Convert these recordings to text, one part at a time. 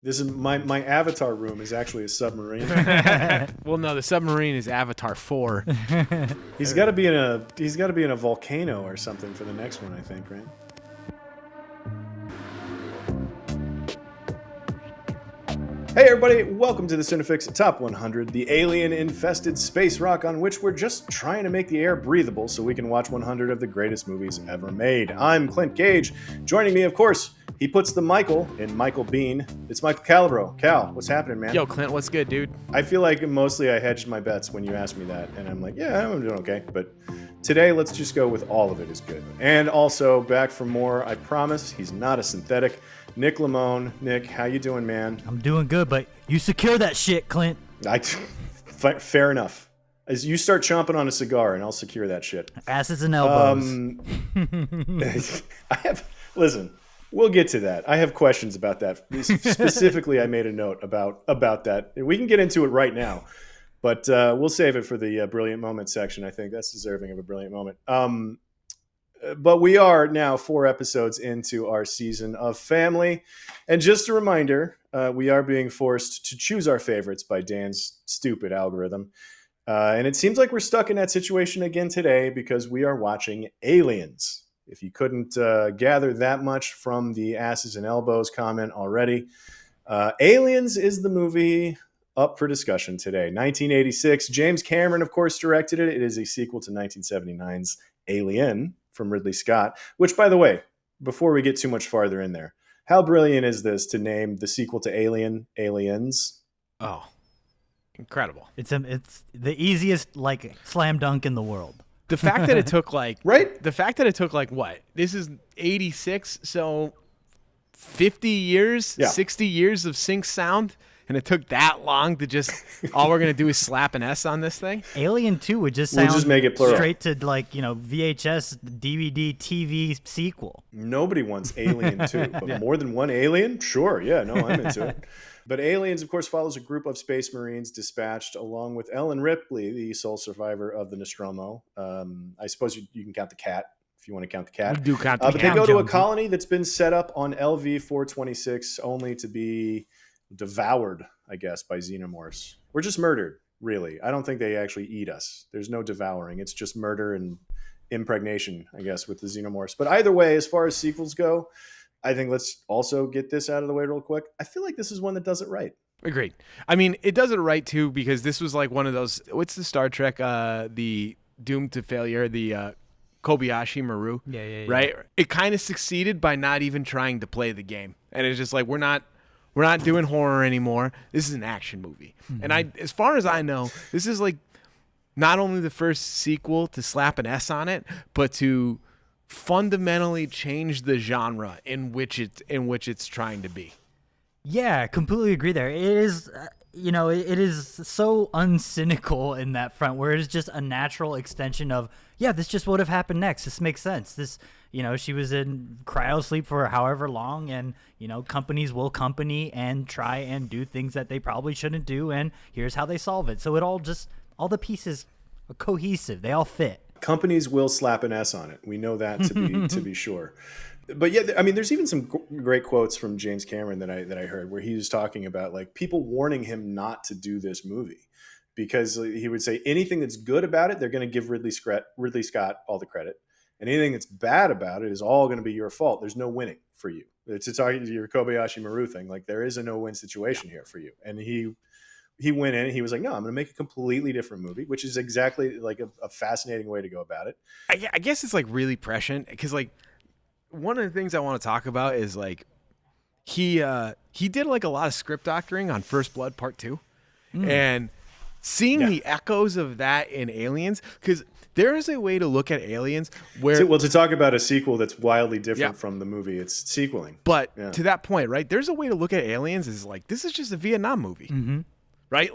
This is my avatar room is actually a submarine. Well, no, the submarine is Avatar 4. He's got to be in a volcano or something for the next one, I think, right? Hey everybody, welcome to the CineFix Top 100, the alien-infested space rock on which we're just trying to make the air breathable so we can watch 100 of the greatest movies ever made. I'm Clint Gage. Joining me, of course, he puts the Michael in Michael Bean. It's Michael Calabro. Cal, what's happening, man? Yo, Clint, what's good, dude? I feel like mostly I hedged my bets when you asked me that, and I'm like, yeah, I'm doing okay. But today, let's just go with all of it is good. And also, back for more, I promise, he's not a synthetic. Nick Lamone. Nick, how you doing, man? I'm doing good, but you secure that shit, Clint. Fair enough. As you start chomping on a cigar, and I'll secure that shit. Asses and elbows. Listen, we'll get to that. I have questions about that. Specifically, I made a note about that. We can get into it right now, but we'll save it for the brilliant moment section. I think that's deserving of a brilliant moment. But we are now 4 episodes into our season of Family. And just a reminder, we are being forced to choose our favorites by Dan's stupid algorithm. And it seems like we're stuck in that situation again today because we are watching Aliens. If you couldn't gather that much from the asses and elbows comment already, Aliens is the movie up for discussion today. 1986. James Cameron, of course, directed it. It is a sequel to 1979's Alien from Ridley Scott, which, by the way, before we get too much farther in there, how brilliant is this to name the sequel to Alien Aliens? Oh, incredible. It's the easiest slam dunk in the world. The fact that it took right? The fact that it took what? This is 86, so 50 years, 60 years of sync sound. And it took that long to just, all we're going to do is slap an S on this thing? Alien 2 would just sound make it plural. Straight to VHS, DVD, TV sequel. Nobody wants Alien 2, but more than one alien? Sure, yeah, no, I'm into it. But Aliens, of course, follows a group of space marines dispatched along with Ellen Ripley, the sole survivor of the Nostromo. I suppose you can count the cat. If you want to count the cat. We do count the cat. But they go to a colony that's been set up on LV-426 only to be devoured, I guess, by xenomorphs. We're just murdered, really. I don't think they actually eat us. There's no devouring. It's just murder and impregnation, I guess, with the xenomorphs. But either way, as far as sequels go, I think let's also get this out of the way real quick. I feel like this is one that does it right. Agreed. I mean, it does it right, too, because this was like one of those, what's the Star Trek, the Doomed to Failure, the Kobayashi Maru, right? It kind of succeeded by not even trying to play the game. And it's just like, we're not doing horror anymore. This is an action movie. Mm-hmm. And as far as I know, this is not only the first sequel to slap an S on it, but to fundamentally change the genre in which it's trying to be. Yeah, completely agree there. It is, it is so uncynical in that front where it is just a natural extension of, this just would have happened next. This makes sense. This, she was in cryo sleep for however long and, companies will company and try and do things that they probably shouldn't do. And here's how they solve it. So all the pieces are cohesive. They all fit. Companies will slap an S on it. We know that to be sure. But yeah, I mean, there's even some great quotes from James Cameron that I heard where he was talking about people warning him not to do this movie because he would say anything that's good about it, they're going to give Ridley Scott all the credit. And anything that's bad about it is all going to be your fault. There's no winning for you. To talk to your Kobayashi Maru thing, there is a no-win situation here for you. And he went in and he was like, no, I'm going to make a completely different movie, which is exactly a fascinating way to go about it. I guess it's really prescient because one of the things I want to talk about is he did a lot of script doctoring on First Blood Part 2 and seeing the echoes of that in Aliens, because there is a way to look at Aliens where... to talk about a sequel that's wildly different from the movie, it's sequeling. But to that point, right, there's a way to look at Aliens is this is just a Vietnam movie. Mm-hmm. Right?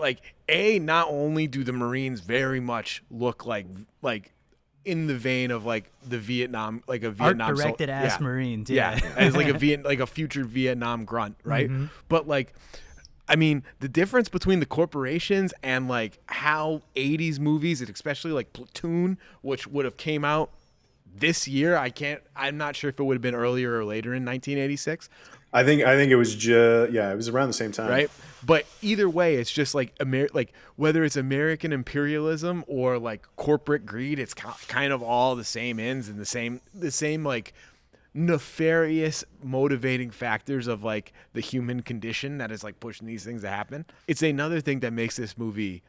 Not only do the Marines very much look like in the vein of the Vietnam, a Vietnam art-directed ass Marines, as a future Vietnam grunt, right? Mm-hmm. But I mean, the difference between the corporations and how 80s movies, especially Platoon, which would have came out this year, I'm not sure if it would have been earlier or later in 1986, I think it was just it was around the same time, right? But either way, it's just like whether it's American imperialism or like corporate greed, it's kind of all the same ends and the same like nefarious motivating factors of like the human condition that is like pushing these things to happen. It's another thing that makes this movie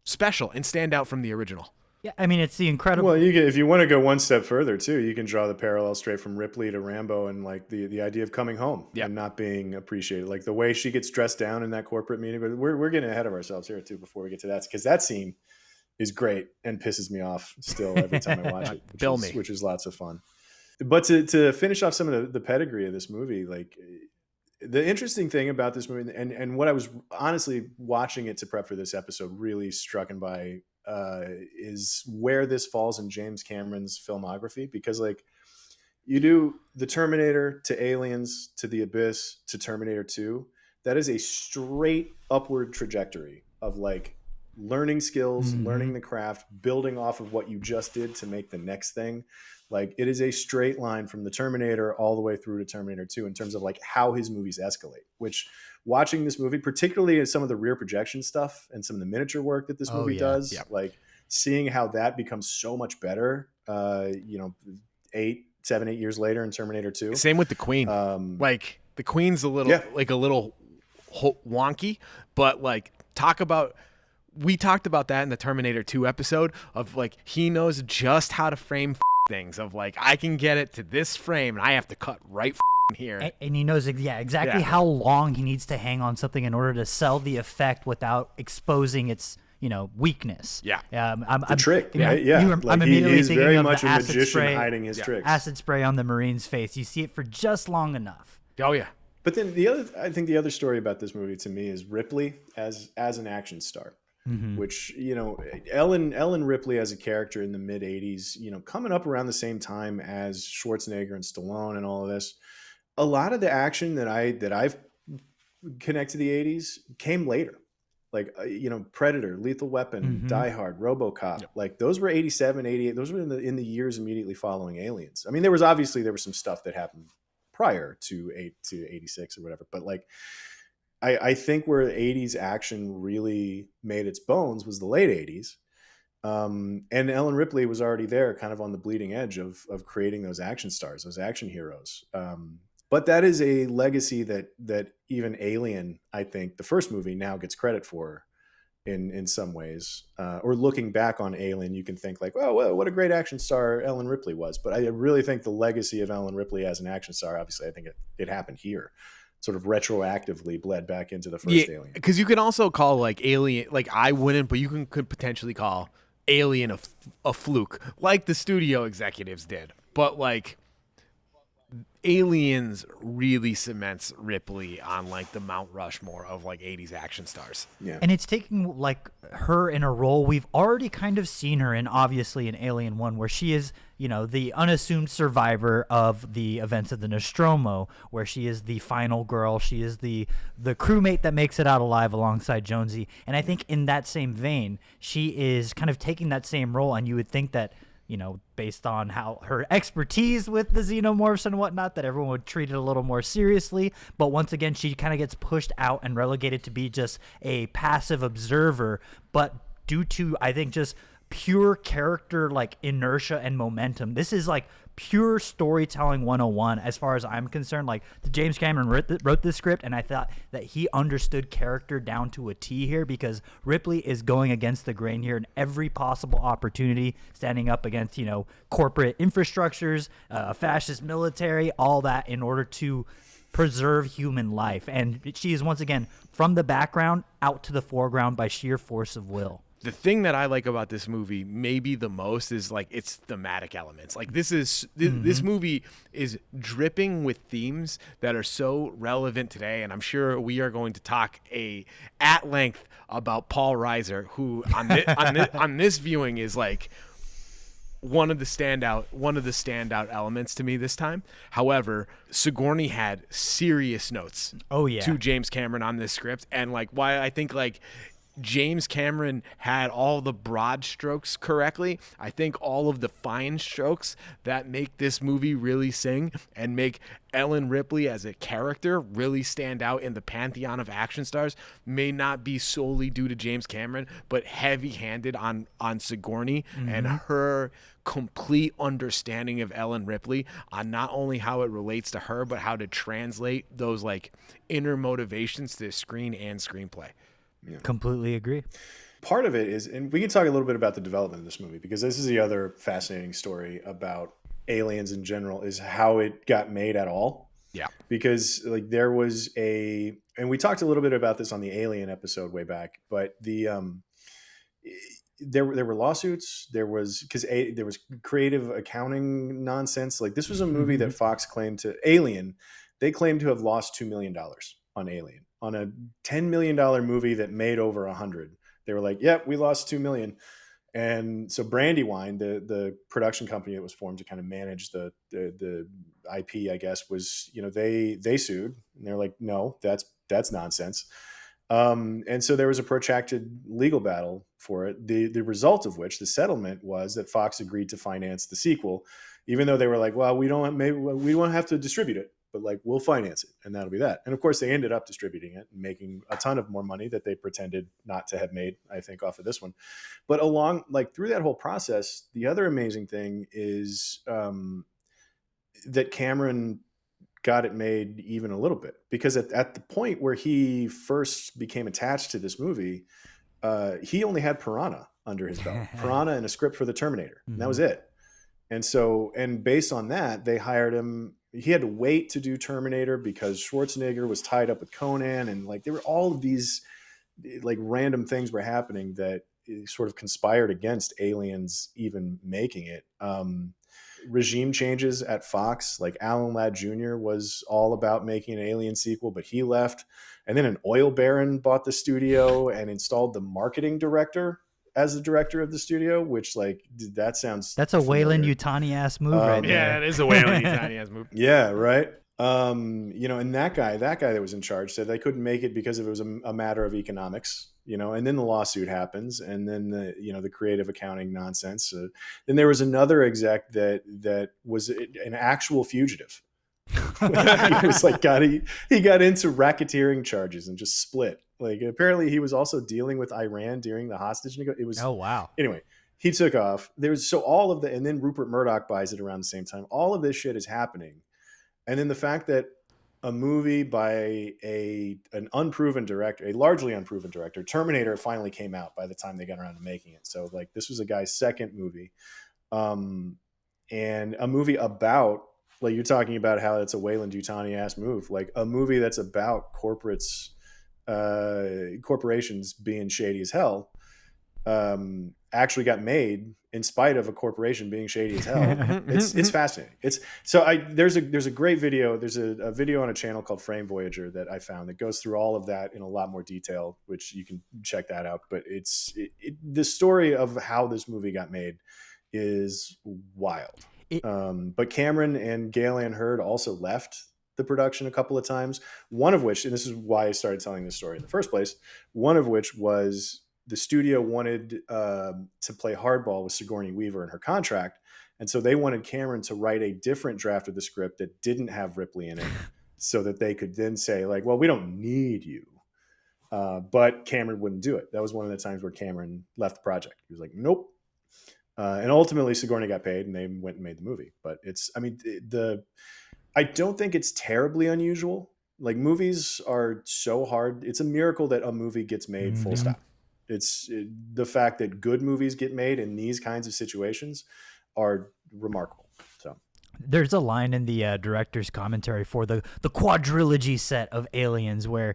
special and stand out from the original. Yeah, I mean, it's the incredible. Well, if you want to go one step further too, you can draw the parallel straight from Ripley to Rambo and like the idea of coming home and not being appreciated. Like the way she gets dressed down in that corporate meeting. But we're getting ahead of ourselves here too before we get to that, because that scene is great and pisses me off still every time I watch it, which is lots of fun. But to finish off some of the pedigree of this movie, like the interesting thing about this movie and what I was honestly watching it to prep for this episode really struck by is where this falls in James Cameron's filmography, because like you do the Terminator to Aliens to The Abyss to Terminator 2, that is a straight upward trajectory of like learning skills, learning the craft, building off of what you just did to make the next thing. Like it is a straight line from the Terminator all the way through to Terminator 2 in terms of like how his movies escalate, which watching this movie, particularly as some of the rear projection stuff and some of the miniature work that this movie does, like seeing how that becomes so much better, 8 years later in Terminator 2. Same with the Queen. Like the Queen's a little wonky, but like we talked about that in the Terminator 2 episode of like, he knows just how to frame things of like, I can get it to this frame and I have to cut right here. And he knows exactly how long he needs to hang on something in order to sell the effect without exposing its weakness. The trick, right? I'm immediately he's thinking very of much the a acid magician spray, hiding his tricks. Acid spray on the Marine's face. You see it for just long enough. Oh yeah. But then I think the other story about this movie to me is Ripley as an action star. Which, Ellen Ripley as a character in the mid 80s, coming up around the same time as Schwarzenegger and Stallone and all of this. A lot of the action that I've connected to the 80s came later. Like, Predator, Lethal Weapon, Die Hard, RoboCop. Yep. Like those were 87, 88. Those were in the years immediately following Aliens. I mean, there was some stuff that happened prior to 86 or whatever, but like, I think where the 80s action really made its bones was the late 80s. And Ellen Ripley was already there kind of on the bleeding edge of creating those action stars, those action heroes. But that is a legacy that even Alien, I think, the first movie now gets credit for in some ways. Or looking back on Alien, you can think like, oh, well, what a great action star Ellen Ripley was. But I really think the legacy of Ellen Ripley as an action star, obviously, I think it happened here. Sort of retroactively bled back into the first Alien. Because you can also call like Alien, like I wouldn't, but you could potentially call Alien a fluke, like the studio executives did. But like Aliens really cements Ripley on like the Mount Rushmore of like 80s action stars. Yeah. And it's taking like her in a role we've already kind of seen her in, obviously in Alien 1, where she is, the unassumed survivor of the events of the Nostromo, where she is the final girl. She is the crewmate that makes it out alive alongside Jonesy. And I think in that same vein, she is kind of taking that same role, and you would think that, based on how her expertise with the xenomorphs and whatnot, that everyone would treat it a little more seriously. But once again, she kind of gets pushed out and relegated to be just a passive observer. But due to, I think, just pure character, like inertia and momentum, this is like pure storytelling 101 as far as I'm concerned. Like James Cameron wrote this script, and I thought that he understood character down to a T here, because Ripley is going against the grain here in every possible opportunity, standing up against corporate infrastructures, fascist military, all that, in order to preserve human life. And she is once again from the background out to the foreground by sheer force of will. The thing that I like about this movie maybe the most is like its thematic elements. Like this movie is dripping with themes that are so relevant today, and I'm sure we are going to talk at length about Paul Reiser, who on this viewing is like one of the standout elements to me this time. However, Sigourney had serious notes to James Cameron on this script, and like why I think like James Cameron had all the broad strokes correctly. I think all of the fine strokes that make this movie really sing and make Ellen Ripley as a character really stand out in the pantheon of action stars may not be solely due to James Cameron, but heavy-handed on Sigourney and her complete understanding of Ellen Ripley on not only how it relates to her, but how to translate those like inner motivations to screen and screenplay. Yeah. Completely agree. Part of it is, and we can talk a little bit about the development of this movie, because this is the other fascinating story about Aliens in general, is how it got made at all. Yeah. Because like there was and we talked a little bit about this on the Alien episode way back, but there were lawsuits. There was creative accounting nonsense. Like this was a movie that Fox claimed to Alien. They claimed to have lost $2 million on Alien, on a $10 million movie that made over 100. They were like, "Yep, we lost $2 million." And so Brandywine, the production company that was formed to kind of manage the IP, I guess, was, they sued, and they're like, "No, that's nonsense." And so there was a protracted legal battle for it. The result of which, the settlement, was that Fox agreed to finance the sequel, even though they were like, "Well, we won't have to distribute it, but like we'll finance it, and that'll be that." And of course, they ended up distributing it and making a ton of more money that they pretended not to have made, I think, off of this one. But through that whole process, the other amazing thing is that Cameron got it made even a little bit, because at the point where he first became attached to this movie, he only had Piranha under his belt, Piranha and a script for the Terminator, and that was it. And based on that, they hired him. He had to wait to do Terminator because Schwarzenegger was tied up with Conan, and like there were all of these like random things were happening that sort of conspired against Aliens even making it. Regime changes at Fox, like Alan Ladd Jr. was all about making an Alien sequel, but he left. And then an oil baron bought the studio and installed the marketing director as the director of the studio, which that's a Weyland-Yutani ass move right there. Yeah, it is a Weyland-Yutani ass move. Yeah, right. And that guy that was in charge said they couldn't make it because it was a matter of economics, and then the lawsuit happens, and then the creative accounting nonsense. Then there was another exec that was an actual fugitive. He was he got into racketeering charges and just split. Like apparently he was also dealing with Iran during the hostage negotiation. It was, oh wow. Anyway, he took off. And then Rupert Murdoch buys it around the same time. All of this shit is happening. And then the fact that a movie by an unproven director, a largely unproven director, Terminator, finally came out by the time they got around to making it. So like this was a guy's second movie, and a movie about, like you're talking about how it's a Weyland-Yutani ass move, like a movie that's about corporations being shady as hell, actually got made in spite of a corporation being shady as hell. It's fascinating. There's a great video. There's a video on a channel called Frame Voyager that I found that goes through all of that in a lot more detail, which you can check that out. But the story of how this movie got made is wild. But Cameron and Gale Ann Hurd also left the production a couple of times. One of which, and this is why I started telling this story in the first place, one of which was the studio wanted to play hardball with Sigourney Weaver in her contract. And so they wanted Cameron to write a different draft of the script that didn't have Ripley in it so that they could then say like, well, we don't need you. But Cameron wouldn't do it. That was one of the times where Cameron left the project. He was like, nope. And ultimately Sigourney got paid and they went and made the movie. But I don't think it's terribly unusual. Like movies are so hard. It's a miracle that a movie gets made full stop. The fact that good movies get made in these kinds of situations are remarkable. So there's a line in the director's commentary for the quadrilogy set of Aliens where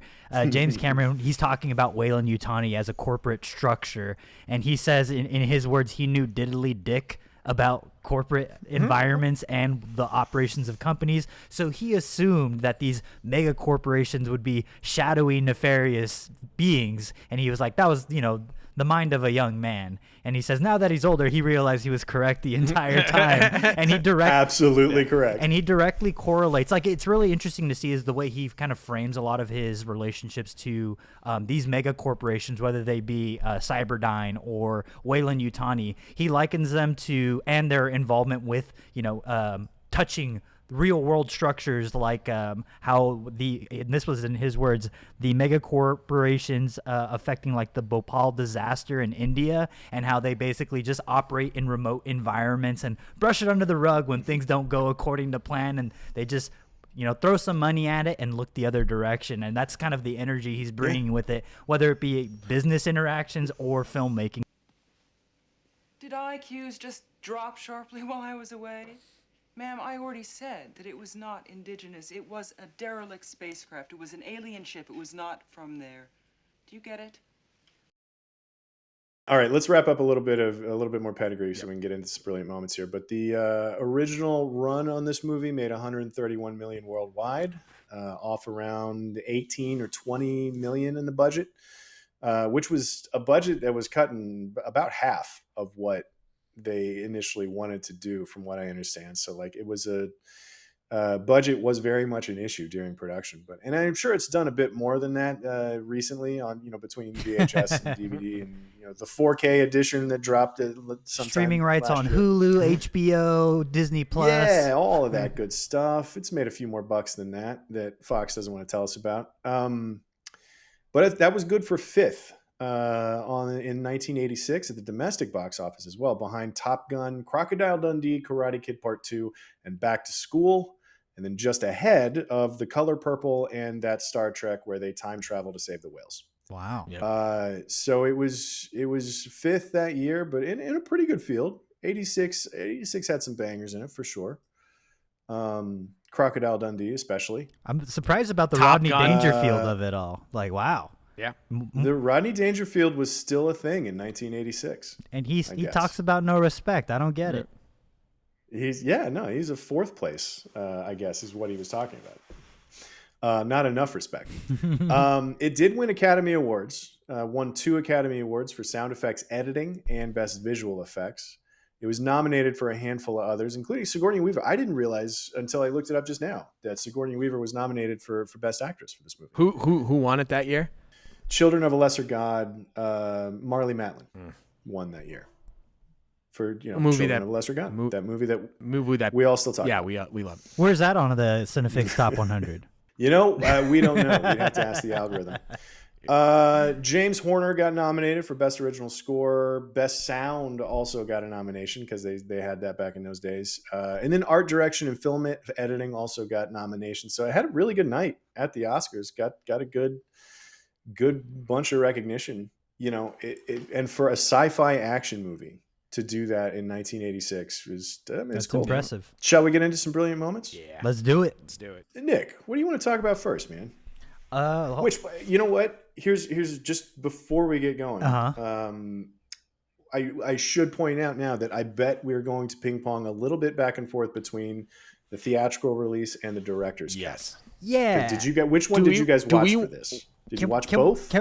James Cameron, he's talking about Weyland-Yutani as a corporate structure, and he says in his words he knew diddly dick about corporate environments and the operations of companies. So he assumed that these mega corporations would be shadowy, nefarious beings. And he was like, that was, the mind of a young man. And he says now that he's older, he realized he was correct the entire time. And he absolutely correct. And he directly correlates. Like, it's really interesting to see is the way he kind of frames a lot of his relationships to these mega corporations, whether they be Cyberdyne or Weyland Yutani. He likens them to, and their involvement with, touching real world structures, like how and this was in his words, the mega corporations affecting like the Bhopal disaster in India, and how they basically just operate in remote environments and brush it under the rug when things don't go according to plan, and they just throw some money at it and look the other direction. And that's kind of the energy he's bringing with it, whether it be business interactions or filmmaking. Did IQs just drop sharply while I was away? Ma'am, I already said that it was not indigenous. It was a derelict spacecraft. It was an alien ship. It was not from there. Do you get it? All right, let's wrap up a little bit more pedigree so we can get into some brilliant moments here. But the original run on this movie made 131 million worldwide, off around 18 or 20 million in the budget, which was a budget that was cut in about half of what they initially wanted to do, from what I understand. So like, it was budget was very much an issue during production, and I'm sure it's done a bit more than that recently on, between VHS and DVD and, the 4K edition that dropped sometime streaming rights on year. Hulu, HBO, Disney Plus. Yeah, all of that good stuff. It's made a few more bucks than that Fox doesn't want to tell us about. But that was good for fifth in 1986 at the domestic box office as well, behind Top Gun, Crocodile Dundee, Karate Kid Part 2, and Back to School, and then just ahead of The Color Purple and that Star Trek where they time travel to save the whales. Wow. Yep. So it was fifth that year, but in a pretty good field. 86 had some bangers in it for sure. Crocodile Dundee especially. I'm surprised about the Top Rodney Gun. Dangerfield of it all. Like, wow. Yeah. The Rodney Dangerfield was still a thing in 1986. And he talks about no respect. I don't get it. He's a fourth place, I guess, is what he was talking about. Not enough respect. It did win Academy Awards, won 2 Academy Awards for sound effects editing and best visual effects. It was nominated for a handful of others, including Sigourney Weaver. I didn't realize until I looked it up just now that Sigourney Weaver was nominated for best actress for this movie. Who won it that year? Children of a Lesser God, Marlee Matlin won that year for a movie Children that of a Lesser God. That movie that we all still talk. Yeah, about. we love. Where's that on the CineFix Top 100? We don't know. We'd have to ask the algorithm. James Horner got nominated for Best Original Score. Best Sound also got a nomination because they had that back in those days. And then Art Direction and Film Editing also got nominations. So I had a really good night at the Oscars. Got a good bunch of recognition. And for a sci-fi action movie to do that in 1986 was That's cool. impressive. Shall we get into some brilliant moments? Yeah. Let's do it. Nick, what do you want to talk about first, man? Which, you know what? Here's just before we get going. I should point out now that I bet we're going to ping pong a little bit back and forth between the theatrical release and the director's cut. Yes. Yeah. Which one did you guys watch for this? Did you watch both?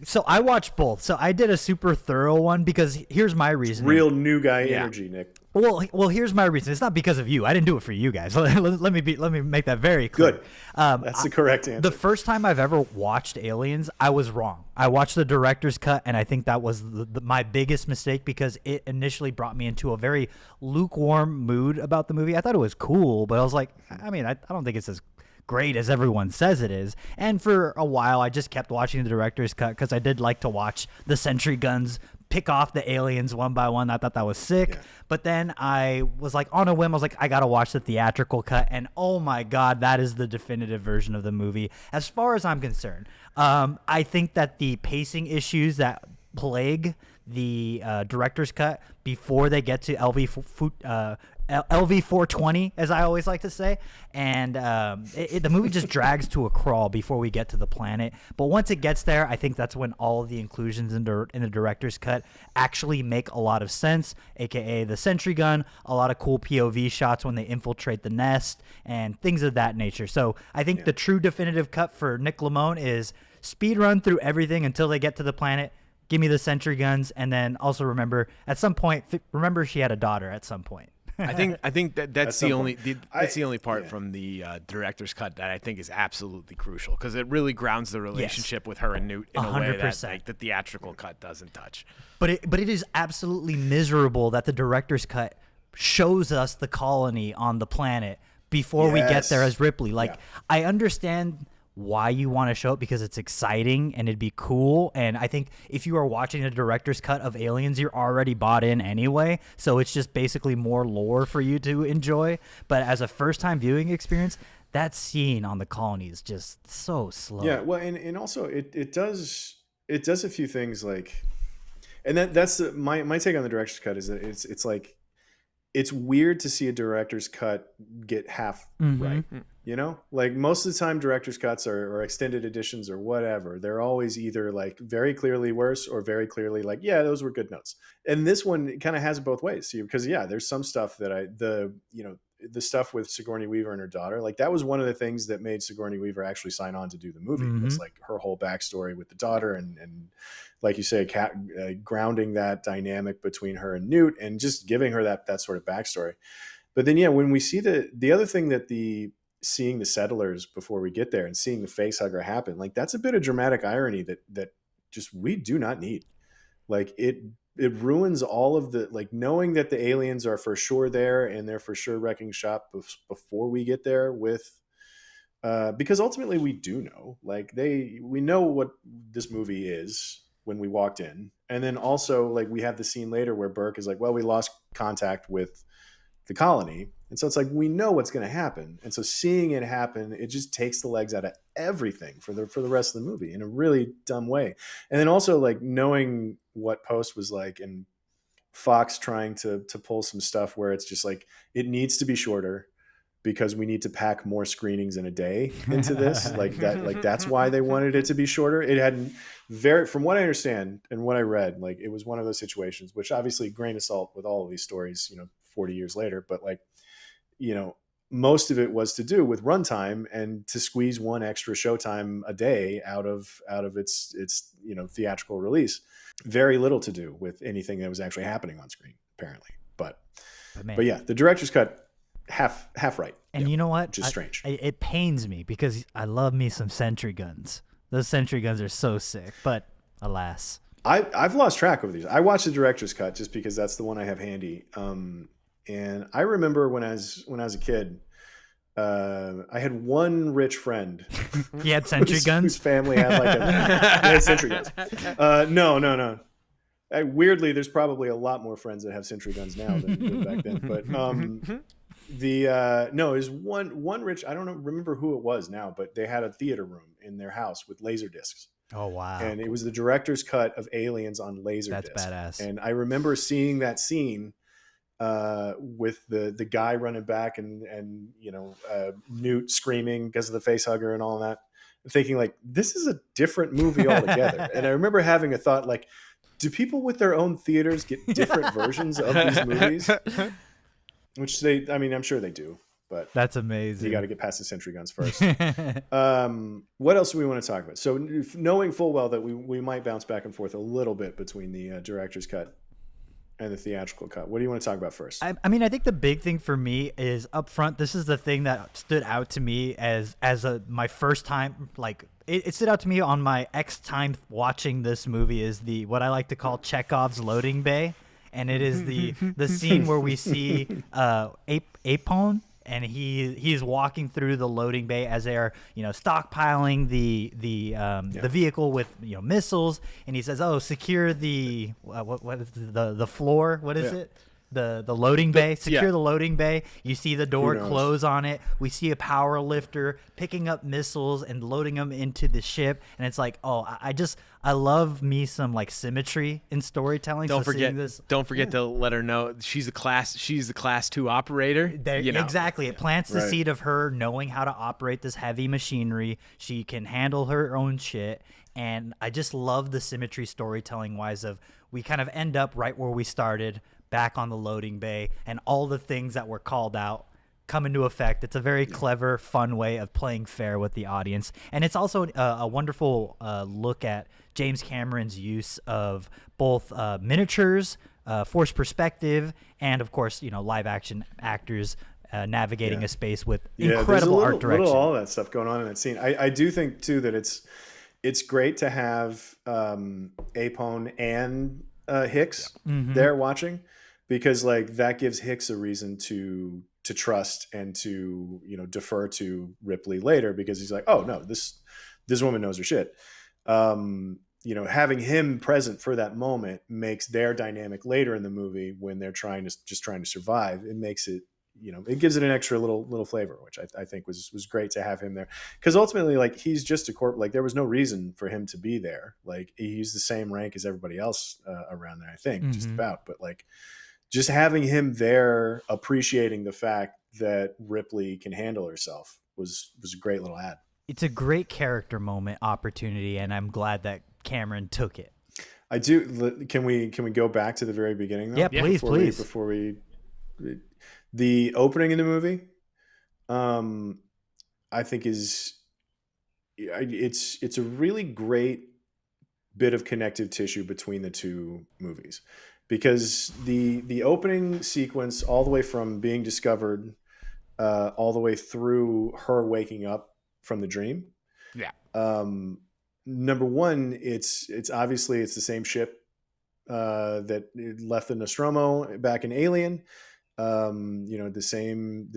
So I watched both. So I did a super thorough one because here's my reason. Real new guy energy, Nick. Well, here's my reason. It's not because of you. I didn't do it for you guys. Let me make that very clear. Good. That's the correct answer. The first time I've ever watched Aliens, I was wrong. I watched the director's cut, and I think that was my biggest mistake because it initially brought me into a very lukewarm mood about the movie. I thought it was cool, but I was like, I don't think it's as great as everyone says it is. And for a while, I just kept watching the director's cut because I did like to watch the sentry guns pick off the aliens one by one. I thought that was sick. Yeah. But then I was like, on a whim, I was like, I gotta watch the theatrical cut, and oh my god, that is the definitive version of the movie as far as I'm concerned. I think that the pacing issues that plague the director's cut before they get to LV-420, as I always like to say, and the movie just drags to a crawl before we get to the planet. But once it gets there, I think that's when all of the inclusions in the director's cut actually make a lot of sense, aka the sentry gun, a lot of cool POV shots when they infiltrate the nest, and things of that nature. So I think the true definitive cut for Nick Lamone is speed run through everything until they get to the planet, give me the sentry guns, and then also remember at some point, remember she had a daughter at some point. I think that's the only part from the director's cut that I think is absolutely crucial, because it really grounds the relationship with her and Newt in 100%. A way that like the theatrical cut doesn't touch. But it is absolutely miserable that the director's cut shows us the colony on the planet before we get there as Ripley. Like, I understand why you want to show it, because it's exciting and it'd be cool. And I think if you are watching a director's cut of Aliens, you're already bought in anyway. So it's just basically more lore for you to enjoy. But as a first-time viewing experience, that scene on the colony is just so slow. Yeah, well, and also it does a few things like, and that's my take on the director's cut is that it's like, it's weird to see a director's cut get half right. You know, like most of the time director's cuts or extended editions or whatever, they're always either like very clearly worse or very clearly like, yeah, those were good notes. And this one kind of has it both ways, because there's some stuff that the stuff with Sigourney Weaver and her daughter, like that was one of the things that made Sigourney Weaver actually sign on to do the movie. Was like her whole backstory with the daughter and like you say, grounding that dynamic between her and Newt and just giving her that sort of backstory. But then, when we see the other thing that seeing the settlers before we get there and seeing the face hugger happen, like that's a bit of dramatic irony that just we do not need. Like it ruins all of the, like, knowing that the aliens are for sure there and they're for sure wrecking shop before we get there with, because ultimately we do know, like we know what this movie is when we walked in. And then also like we have the scene later where Burke is like, well, we lost contact with the colony. And so it's like, we know what's going to happen. And so seeing it happen, it just takes the legs out of everything for the rest of the movie in a really dumb way. And then also like knowing what post was like, and Fox trying to pull some stuff where it's just like, it needs to be shorter because we need to pack more screenings in a day into this. Like that's why they wanted it to be shorter. It had from what I understand and what I read, like it was one of those situations, which obviously grain of salt with all of these stories, 40 years later, but like, most of it was to do with runtime and to squeeze one extra showtime a day out of its theatrical release. Very little to do with anything that was actually happening on screen, apparently. But yeah, the director's cut half right. And you know what? Which is strange. It pains me because I love me some sentry guns. Those sentry guns are so sick, but alas. I've lost track of these. I watched the director's cut just because that's the one I have handy. And I remember when I was a kid, I had one rich friend. He had sentry guns? Whose family had he had sentry guns. No. Weirdly, there's probably a lot more friends that have sentry guns now than did back then. But there's one rich, I don't remember who it was now, but they had a theater room in their house with laser discs. Oh, wow. And it was the director's cut of Aliens on laser discs. That's badass. And I remember seeing that scene with the guy running back and Newt screaming because of the face hugger and all that, thinking like, this is a different movie altogether. And I remember having a thought like, do people with their own theaters get different versions of these movies? Which I'm sure they do, but that's amazing. You got to get past the sentry guns first. What else do we want to talk about? So knowing full well that we might bounce back and forth a little bit between the director's cut and the theatrical cut. What do you want to talk about first? I think the big thing for me is up front. This is the thing that stood out to me as my first time. Like it stood out to me on my X time watching this movie is what I like to call Chekhov's loading bay, and it is the scene where we see Apone. And he's walking through the loading bay as they're stockpiling the vehicle with missiles, and he says, "Oh, secure the what is the floor? What is it? The loading bay. Secure the loading bay." You see the door close on it. We see a power lifter picking up missiles and loading them into the ship, and it's like, oh, I love me some like symmetry in storytelling. Don't forget to let her know she's the class 2 operator. Exactly. It plants the seed of her knowing how to operate this heavy machinery. She can handle her own shit. And I just love the symmetry storytelling wise of we kind of end up right where we started, back on the loading bay, and all the things that were called out come into effect. It's a very clever, fun way of playing fair with the audience. And it's also a wonderful look at James Cameron's use of both miniatures, forced perspective, and, of course, live action actors navigating a space with incredible art direction. All that stuff going on in that scene. I do think, too, that it's great to have Apone and Hicks there watching, because like that gives Hicks a reason to trust and to defer to Ripley later, because he's like, oh no, this woman knows her shit. Having him present for that moment makes their dynamic later in the movie, when they're trying to survive, it makes it, it gives it an extra little flavor, which I think was great to have him there, because ultimately, like, he's just a corp. Like, there was no reason for him to be there. Like, he's the same rank as everybody else around there, I think, just about. But like, just having him there, appreciating the fact that Ripley can handle herself was a great little ad. It's a great character moment opportunity, and I'm glad that Cameron took it. I do. Can we go back to the very beginning, though? Yeah, please. Before we the opening in the movie, I think it's a really great bit of connective tissue between the two movies, because the opening sequence, all the way from being discovered, all the way through her waking up from the dream. Yeah. Number one, it's obviously it's the same ship that left the Nostromo back in Alien. The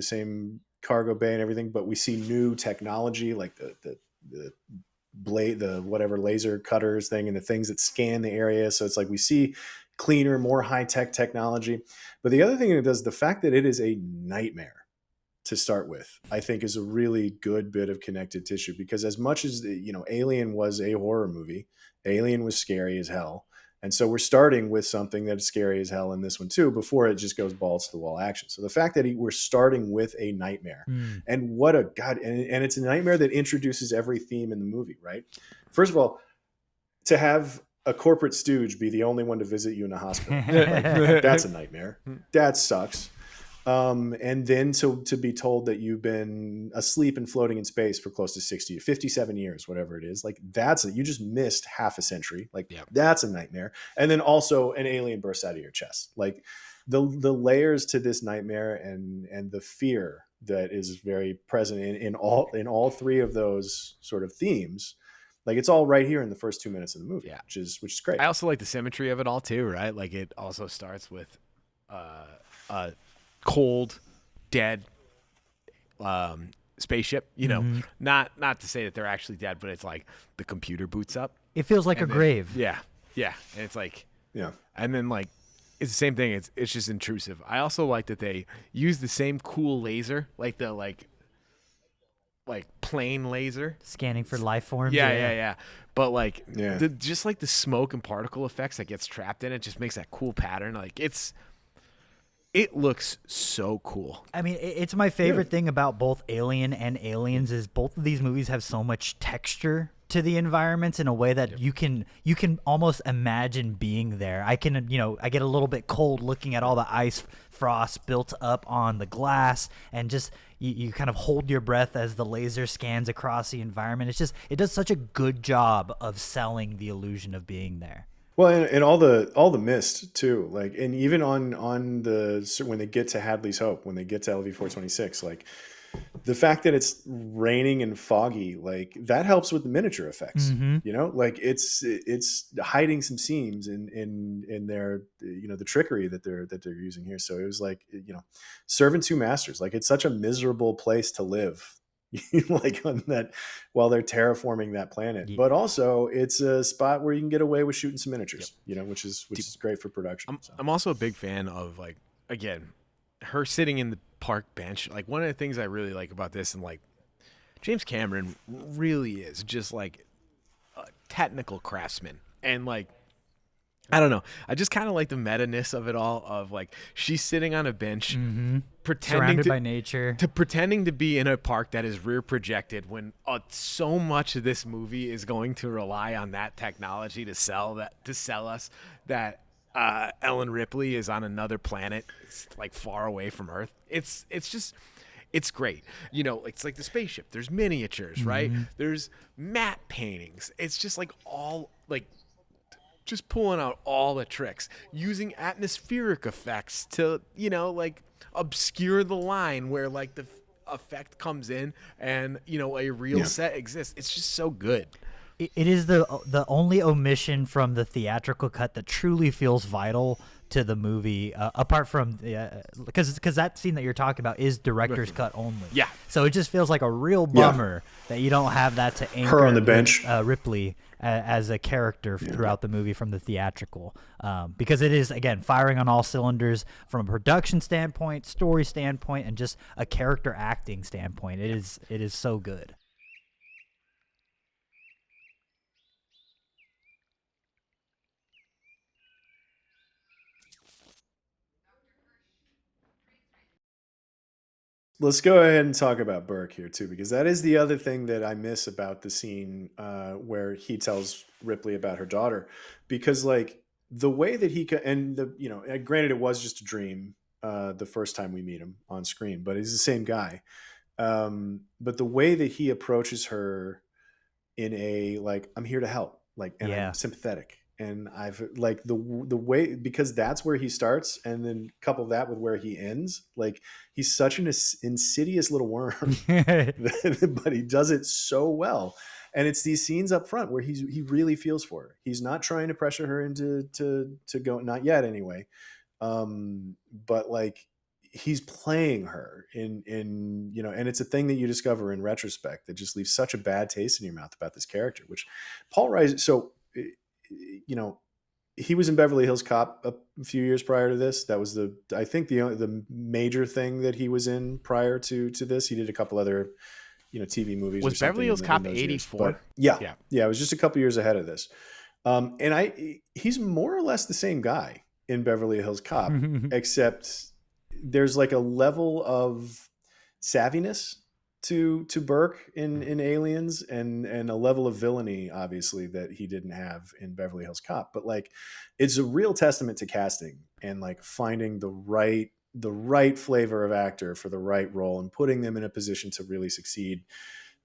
same cargo bay and everything, but we see new technology, like the blade, the whatever laser cutters thing, and the things that scan the area. So it's like we see cleaner, more high-tech technology. But the other thing it does, the fact that it is a nightmare to start with, I think is a really good bit of connective tissue, because as much as Alien was a horror movie, Alien was scary as hell. And so we're starting with something that's scary as hell in this one too, before it just goes balls to the wall action. So the fact that we're starting with a nightmare, and what a god, and it's a nightmare that introduces every theme in the movie, right? First of all, to have a corporate stooge be the only one to visit you in a hospital, like, that's a nightmare. That sucks. And then to be told that you've been asleep and floating in space for close to 60, 57 years, whatever it is, like you just missed half a century. Like, that's a nightmare. And then also an alien bursts out of your chest. Like, the layers to this nightmare and the fear that is very present in all three of those sort of themes. Like, it's all right here in the first 2 minutes of the movie, which is great. I also like the symmetry of it all too, right? Like, it also starts with cold, dead spaceship. Not to say that they're actually dead, but it's like the computer boots up. It feels like a grave. Yeah, and it's like yeah, and then like it's the same thing. It's just intrusive. I also like that they use the same cool laser, like the like plane laser, scanning for life forms. Yeah. But like just like the smoke and particle effects that gets trapped in it just makes that cool pattern. Like, it looks so cool. I mean, it's my favorite thing about both Alien and Aliens is both of these movies have so much texture to the environments in a way that you can almost imagine being there. I get a little bit cold looking at all the ice frost built up on the glass, and just you kind of hold your breath as the laser scans across the environment. It does such a good job of selling the illusion of being there. Well, and all the mist too, like, and even on the when they get to Hadley's Hope, when they get to LV 426, like, the fact that it's raining and foggy, like, that helps with the miniature effects. Like, it's hiding some seams in their the trickery that they're using here. So it was like, serving two masters. Like, it's such a miserable place to live. Like, on that, while they're terraforming that planet, but also it's a spot where you can get away with shooting some miniatures, which is great for production. I'm also a big fan of, like, again, her sitting in the park bench. Like, one of the things I really like about this, and like James Cameron really is just like a technical craftsman, and like, I don't know, I just kind of like the meta-ness of it all, of like, she's sitting on a bench, surrounded by nature, pretending to be in a park that is rear projected, when so much of this movie is going to rely on that technology to sell us that Ellen Ripley is on another planet, like, far away from Earth. It's It's great. You know, it's like the spaceship. There's miniatures, right? There's matte paintings. It's just like all like just pulling out all the tricks, using atmospheric effects to, you know, like obscure the line where like the effect comes in and, you know, a real set exists. It's just so good. It is the only omission from the theatrical cut that truly feels vital to the movie, apart from because that scene that you're talking about is director's cut only. Yeah. So it just feels like a real bummer that you don't have that to anchor her on the bench, Ripley as a character throughout the movie from the theatrical, because it is again firing on all cylinders from a production standpoint, story standpoint, and just a character acting standpoint. It is so good. Let's go ahead and talk about Burke here too, because that is the other thing that I miss about the scene where he tells Ripley about her daughter, because like the way that and the, you know, granted it was just a dream the first time we meet him on screen, but he's the same guy. But the way that he approaches her in a like, I'm here to help, like, and I'm sympathetic. And I've like the way, because that's where he starts, and then couple that with where he ends. Like he's such an insidious little worm, but he does it so well. And it's these scenes up front where he really feels for her. He's not trying to pressure her into to go, not yet anyway. But like he's playing her in you know, and it's a thing that you discover in retrospect that just leaves such a bad taste in your mouth about this character, which Paul Reiser. So, you know, he was in Beverly Hills Cop a few years prior to this. That was I think the major thing that he was in prior to this. He did a couple other, you know, TV movies. Was Beverly Hills Cop 84? Yeah. It was just a couple years ahead of this. And he's more or less the same guy in Beverly Hills Cop, except there's like a level of savviness to Burke in Aliens, and a level of villainy, obviously, that he didn't have in Beverly Hills Cop. But like, it's a real testament to casting and like finding the right flavor of actor for the right role and putting them in a position to really succeed,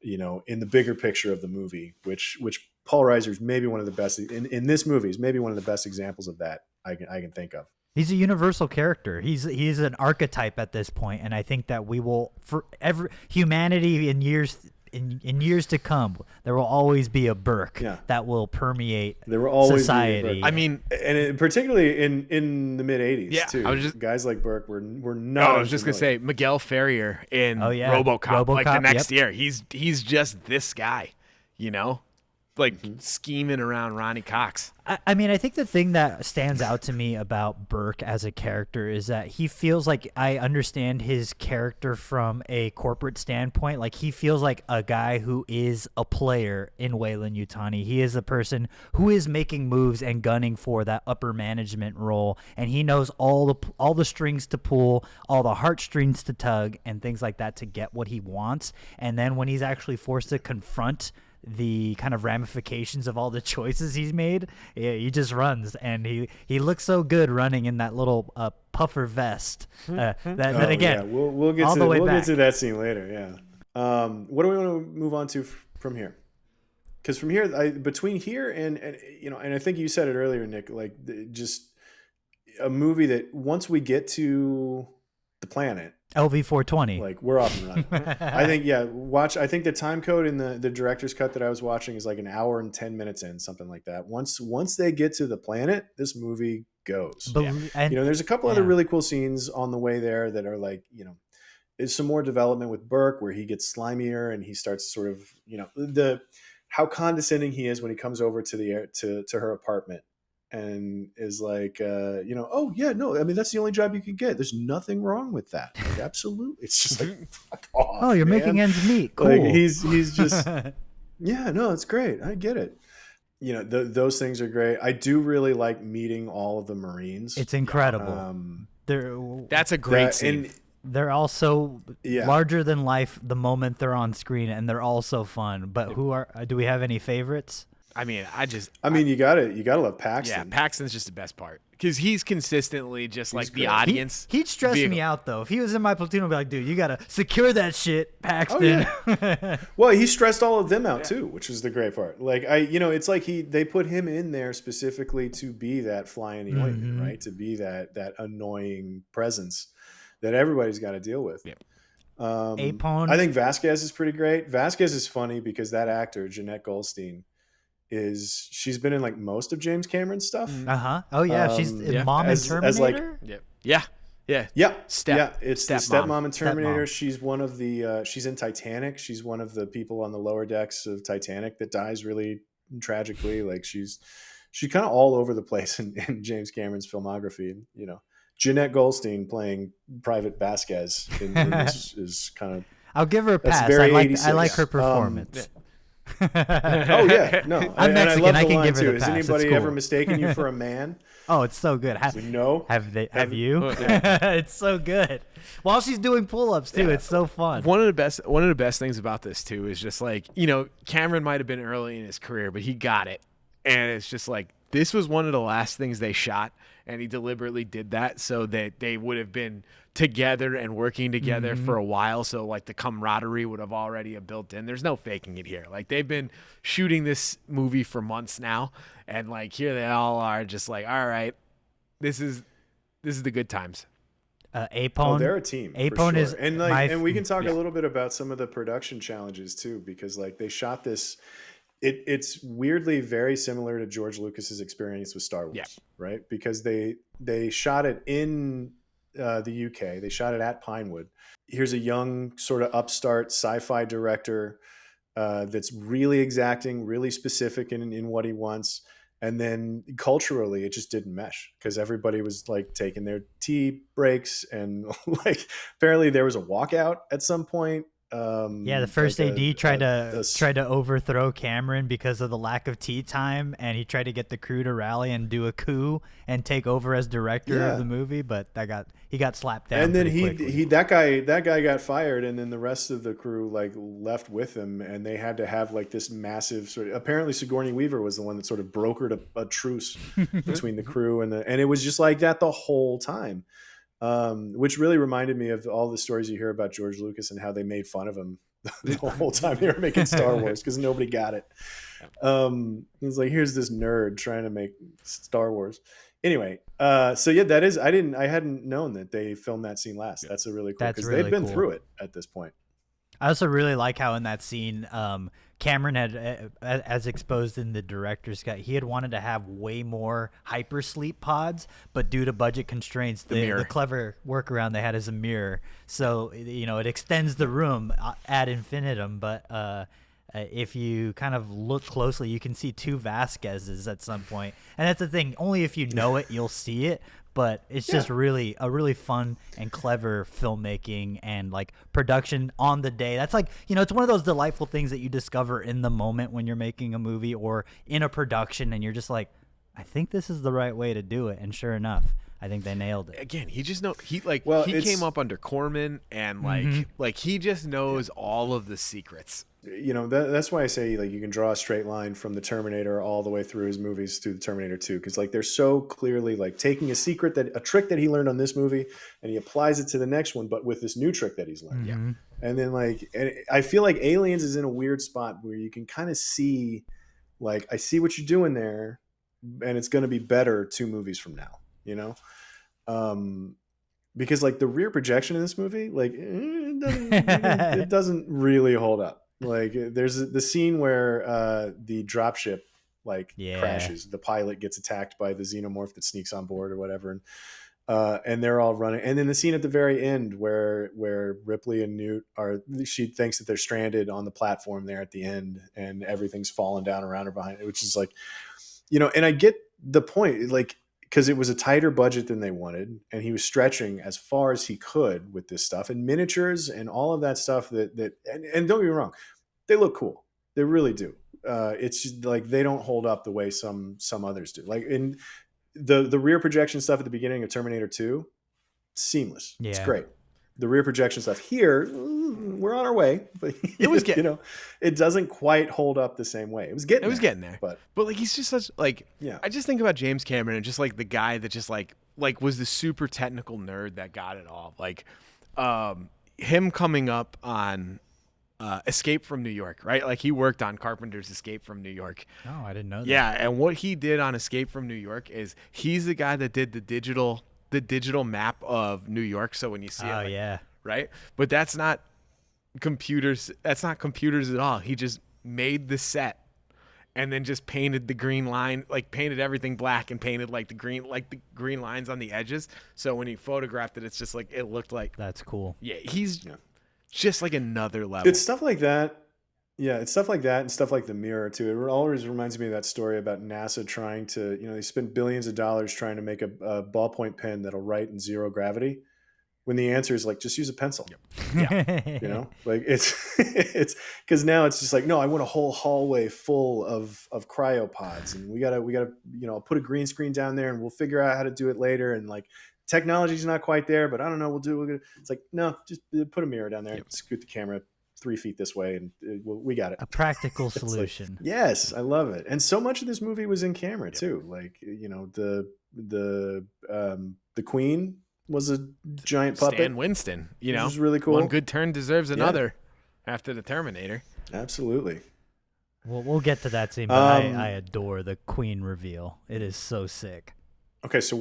you know, in the bigger picture of the movie, which Paul Reiser is maybe one of the best in this movie, is maybe one of the best examples of that I can think of. He's a universal character. He's an archetype at this point, and I think that we will, for humanity in years to come, there will always be a Burke that will permeate society. I mean, and particularly in the mid '80s too. Guys like Burke were not. I was just gonna say Miguel Ferrier in RoboCop. Like the next year, he's just this guy, you know, like scheming around Ronnie Cox. I mean, I think the thing that stands out to me about Burke as a character is that he feels like I understand his character from a corporate standpoint. Like he feels like a guy who is a player in Weyland-Yutani. He is a person who is making moves and gunning for that upper management role, and he knows all the strings to pull, all the heartstrings to tug, and things like that to get what he wants. And then when he's actually forced to confront the kind of ramifications of all the choices he's made, he just runs, and he looks so good running in that little puffer vest. That again, we'll get to that scene later. What do we want to move on to from here? Because from here, between here and you know, and I think you said it earlier, Nick, like just a movie that once we get to the planet, LV-420, like we're off and running. I think I think the time code in the director's cut that I was watching is like an hour and 10 minutes in, something like that. Once they get to the planet, this movie goes. And, you know, there's a couple other really cool scenes on the way there that are like, you know, there's some more development with Burke where he gets slimier and he starts sort of, you know, how condescending he is when he comes over to her apartment and is like, you know, oh yeah, no, I mean, that's the only job you can get. There's nothing wrong with that. Like, absolutely. It's just like, fuck off. Oh, you're making ends meet. Cool. Like, he's just, yeah, no, it's great. I get it. You know, those things are great. I do really like meeting all of the Marines. It's incredible. That's a great scene. And they're also larger than life the moment they're on screen, and they're all so fun. But do we have any favorites? I mean, you gotta love Paxton. Yeah, Paxton's just the best part because he's consistently just like the audience. He'd stress me out though. If he was in my platoon, I'd be like, dude, you gotta secure that shit, Paxton. Oh, yeah. Well, he stressed all of them out too, which is the great part. Like it's like they put him in there specifically to be that fly in the ointment, right? To be that annoying presence that everybody's got to deal with. Yeah. Apone. I think Vasquez is pretty great. Vasquez is funny because that actor, Jeanette Goldstein, she's been in like most of James Cameron's stuff. Oh yeah, she's in Mom and Terminator. Yeah. It's the stepmom in Terminator. She's one of the she's in Titanic. She's one of the people on the lower decks of Titanic that dies really tragically. Like she's kind of all over the place in James Cameron's filmography. And Jeanette Goldstein playing Private Vasquez in this is kind of. I'll give her a pass. I like her performance. Oh yeah, no. I'm Mexican. And I love I can line give her too. the pass. Has anybody ever mistaken you for a man? Oh, it's so good. No. Have you? It's so good. While she's doing pull-ups too, it's so fun. One of the best things about this too is just like Cameron might have been early in his career, but he got it, and it's just like this was one of the last things they shot, and he deliberately did that so that they would have been together and working together for a while. So like the camaraderie would have already built in. There's no faking it here. Like they've been shooting this movie for months now, and like here they all are just like, all right, this is the good times. Apone. They're a team. Apone is and we can talk a little bit about some of the production challenges too, because like they shot this. It's weirdly very similar to George Lucas's experience with Star Wars, right? Because they shot it in the UK. They shot it at Pinewood. Here's a young sort of upstart sci-fi director that's really exacting, really specific in what he wants. And then culturally, it just didn't mesh because everybody was like taking their tea breaks and like apparently there was a walkout at some point. The first AD tried to overthrow Cameron because of the lack of tea time, and he tried to get the crew to rally and do a coup and take over as director of the movie, but he got slapped down. And then that guy got fired, and then the rest of the crew like left with him, and they had to have like this massive sort of. Apparently, Sigourney Weaver was the one that sort of brokered a truce between the crew and it was just like that the whole time. Which really reminded me of all the stories you hear about George Lucas and how they made fun of him the whole time they were making Star Wars because nobody got it. It's like, here's this nerd trying to make Star Wars. Anyway, so yeah, I hadn't known that they filmed that scene last. That's a really cool because they'd been through it at this point. I also really like how in that scene, Cameron had, as exposed in the director's cut, he had wanted to have way more hypersleep pods, but due to budget constraints, the clever workaround they had is a mirror. So, it extends the room ad infinitum, but if you kind of look closely, you can see two Vasquezes at some point. And that's the thing, only if you know it, you'll see it. But it's just really a really fun and clever filmmaking and like production on the day. That's like, it's one of those delightful things that you discover in the moment when you're making a movie or in a production, and you're just like, I think this is the right way to do it. And sure enough, I think they nailed it. Again, he came up under Corman, and like he just knows all of the secrets. That's why I say like you can draw a straight line from the Terminator all the way through his movies to the Terminator 2, because like they're so clearly like taking a trick that he learned on this movie, and he applies it to the next one, but with this new trick that he's learned. Mm-hmm. And then and I feel like Aliens is in a weird spot where you can kind of see, like, I see what you're doing there, and it's going to be better 2 movies from now, because like the rear projection in this movie, like it doesn't really hold up. Like there's the scene where the dropship crashes. The pilot gets attacked by the xenomorph that sneaks on board or whatever, and they're all running. And then the scene at the very end where Ripley and Newt she thinks that they're stranded on the platform there at the end, and everything's falling down around her behind it, which is like, and I get the point, like, because it was a tighter budget than they wanted, and he was stretching as far as he could with this stuff and miniatures and all of that stuff and don't get me wrong, they look cool. They really do. It's just like they don't hold up the way some others do. Like in the rear projection stuff at the beginning of Terminator 2, seamless. Yeah. It's great. the rear projection stuff here, we're on our way, but It was getting, it doesn't quite hold up the same way. It was getting there. But like he's just such like, I just think about James Cameron and just like the guy that just like was the super technical nerd that got it all. Like, him coming up on Escape from New York, right? Like he worked on Carpenter's Escape from New York. Oh, I didn't know that. Yeah, and what he did on Escape from New York is he's the guy that did the digital map of New York. So when you see it, right? But that's not computers. That's not computers at all. He just made the set and then just painted the green line, like painted everything black and painted like the green lines on the edges. So when he photographed it, it's just like it looked like. That's cool. Yeah, he's just like another level. It's stuff like that. Yeah, it's stuff like that and stuff like the mirror too. It always reminds me of that story about NASA trying to, they spent billions of dollars trying to make a ballpoint pen that'll write in zero gravity, when the answer is like, just use a pencil. Yeah. Like it's because now it's just like, no, I want a whole hallway full of cryopods, and we gotta I'll put a green screen down there, and we'll figure out how to do it later, and like technology's not quite there, but I don't know, it's like, no, just put a mirror down there, and scoot the camera 3 feet this way, and we got it. A practical solution. Like, yes, I love it. And so much of this movie was in camera too. Like, the Queen was a giant puppet. Stan Winston, which is really cool. One good turn deserves another after the Terminator. Absolutely. Well, we'll get to that scene, but I adore the Queen reveal. It is so sick. Okay, so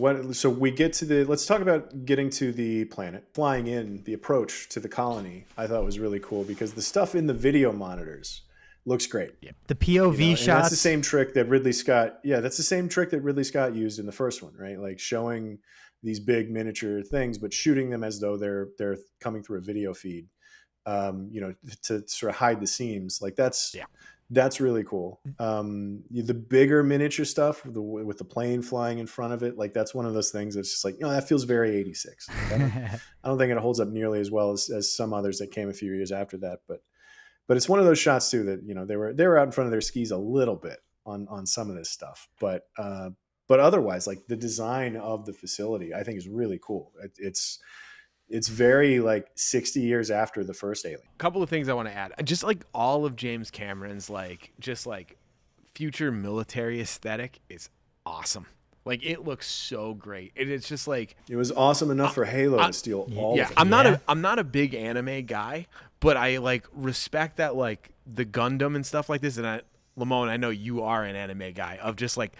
we get to let's talk about getting to the planet, flying in, the approach to the colony. I thought was really cool because the stuff in the video monitors looks great. Yep. The POV shots. That's the same trick that Ridley Scott. Yeah, that's the same trick that Ridley Scott used in the first one, right? Like showing these big miniature things, but shooting them as though they're coming through a video feed. To sort of hide the seams. Like that's really cool. The bigger miniature stuff with the plane flying in front of it, like that's one of those things that's just like, that feels very 86. I don't think it holds up nearly as well as some others that came a few years after that. But it's one of those shots too that, they were out in front of their skis a little bit on some of this stuff. But otherwise, like the design of the facility, I think is really cool. It's very like 60 years after the first Alien. A couple of things I want to add. Just like all of James Cameron's just future military aesthetic is awesome. Like it looks so great. It's just like it was awesome enough for Halo to steal all of it. I'm not a big anime guy, but I like respect that like the Gundam and stuff like this. And Lamone, I know you are an anime guy, of just like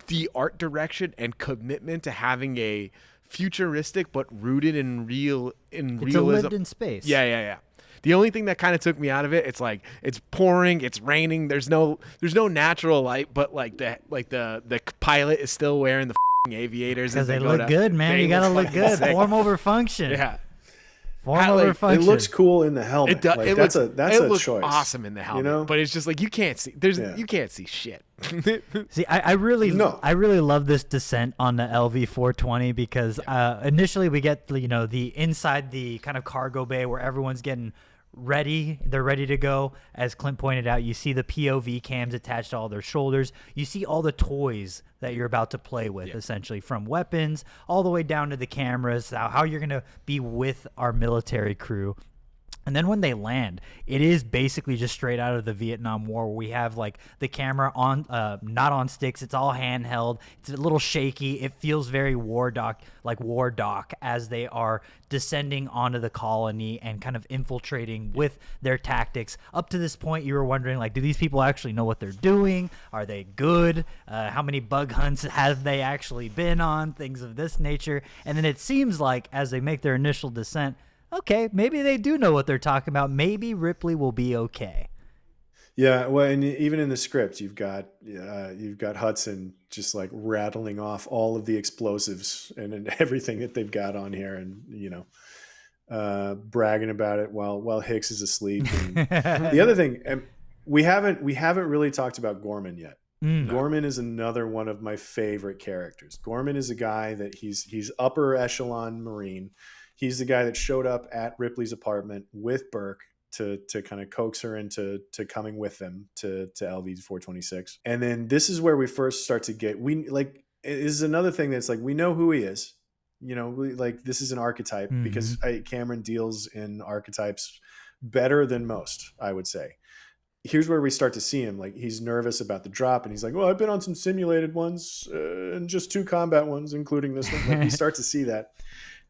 the art direction and commitment to having a futuristic but rooted in realism. It's a lived in space. Yeah. The only thing that kind of took me out of it, it's like it's pouring, it's raining. There's no natural light, but like the pilot is still wearing the aviators because they look good, man. You gotta look good. Form over function. Yeah. Form over function. It looks cool in the helmet. That's a choice. Awesome in the helmet, but it's just like you can't see. You can't see shit. See, I really love this descent on the LV-420 because initially we get the inside the kind of cargo bay where everyone's getting ready. They're ready to go. As Clint pointed out, you see the POV cams attached to all their shoulders. You see all the toys that you're about to play with, essentially, from weapons all the way down to the cameras, how you're going to be with our military crew. And then when they land, it is basically just straight out of the Vietnam War, where we have like the camera on, not on sticks. It's all handheld. It's a little shaky. It feels very war doc as they are descending onto the colony and kind of infiltrating with their tactics. Up to this point, you were wondering, like, do these people actually know what they're doing? Are they good? How many bug hunts have they actually been on? Things of this nature. And then it seems like as they make their initial descent, okay, maybe they do know what they're talking about. Maybe Ripley will be okay. Yeah, well, and even in the script, you've got Hudson just like rattling off all of the explosives and everything that they've got on here, and bragging about it while Hicks is asleep. And the other thing, we haven't really talked about Gorman yet. Gorman is another one of my favorite characters. Gorman is a guy that he's upper echelon Marine. He's the guy that showed up at Ripley's apartment with Burke to kind of coax her into coming with them to LV-426. And then this is where we first start to get, this is another thing that's like, we know who he is. like this is an archetype Mhm. because Cameron deals in archetypes better than most, I would say. Here's where we start to see him. Like, he's nervous about the drop, and he's like, well, I've been on some simulated ones and just 2 combat ones, including this one. Like, we start to see that.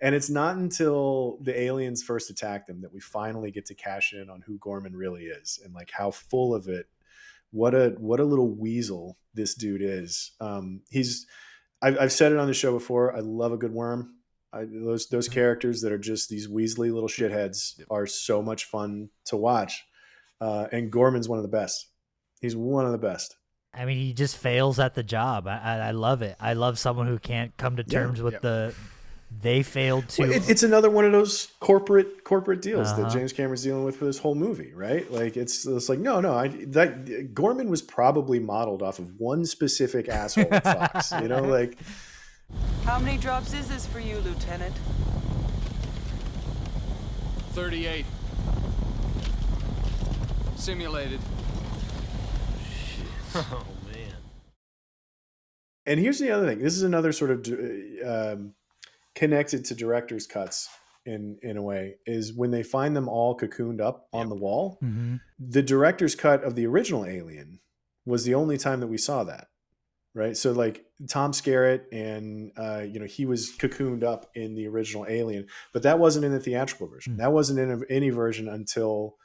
And it's not until the aliens first attack them that we finally get to cash in on who Gorman really is and like how full of it. What a little weasel this dude is. I've said it on the show before. I love a good worm. Those characters that are just these weaselly little shitheads are so much fun to watch. And Gorman's one of the best. He's one of the best. I mean, he just fails at the job. I love it. I love someone who can't come to terms with they failed to. Well, it's another one of those corporate deals that James Cameron's dealing with for this whole movie, right? Like it's like that Gorman was probably modeled off of one specific asshole at Fox, like. How many drops is this for you, Lieutenant? 38. Simulated. Shit. Oh man. And here's the other thing. This is another sort of connected to director's cuts in a way, is when they find them all cocooned up on the wall. Mm-hmm. The director's cut of the original Alien was the only time that we saw that. Right. So like Tom Skerritt and, he was cocooned up in the original Alien, but that wasn't in the theatrical version. That wasn't in any version until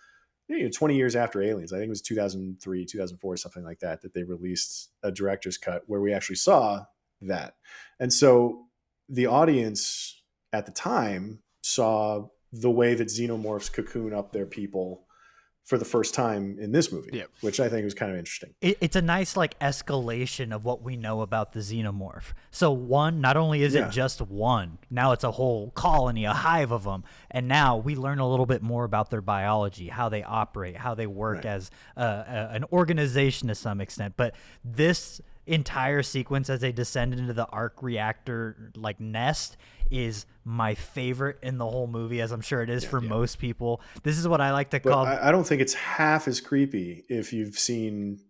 20 years after Aliens. I think it was 2003, 2004, something like that they released a director's cut where we actually saw that. And so the audience at the time saw the way that xenomorphs cocoon up their people for the first time in this movie, which I think was kind of interesting. It's a nice like escalation of what we know about the xenomorph. So one, not only is it just one, now it's a whole colony, a hive of them. And now we learn a little bit more about their biology, how they operate, how they work as an organization to some extent. But this entire sequence as they descend into the arc reactor like nest is my favorite in the whole movie, as I'm sure it is for most people. This is what I like to call. I don't think it's half as creepy if you've seen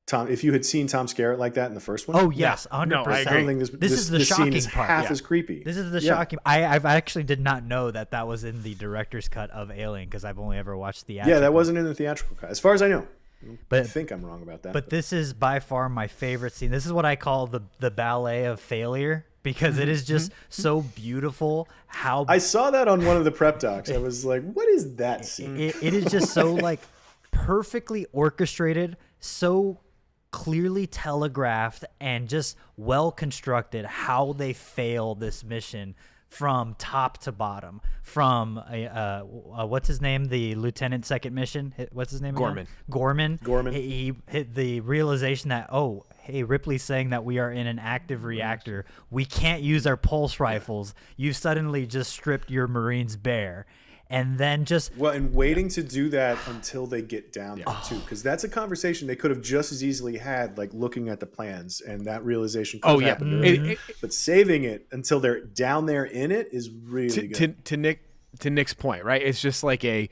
Tom. If you had seen Tom Skerritt like that in the first one. Oh yes, 100%. No, I don't think this is the shocking scene is part. half as creepy. This is the shocking. I've actually did not know that was in the director's cut of Alien because I've only ever watched the. Yeah, that wasn't in the theatrical cut, as far as I know. But I think I'm wrong about that. But this is by far my favorite scene. This is what I call the ballet of failure, because it is just so beautiful. How I saw that on one of the prep docs. I was like, what is that scene? It is just so like perfectly orchestrated, so clearly telegraphed, and just well constructed how they fail this mission from top to bottom. From what's his name, the lieutenant second mission, what's his name again? Gorman. He hit the realization that, oh hey, Ripley's saying that we are in an active reactor, we can't use our pulse rifles, you've suddenly just stripped your Marines bare. And then and waiting to do that until they get down there too, because that's a conversation they could have just as easily had, like looking at the plans, and that realization could have happened earlier. But saving it until they're down there in it is really good. To Nick's point, right? It's just like a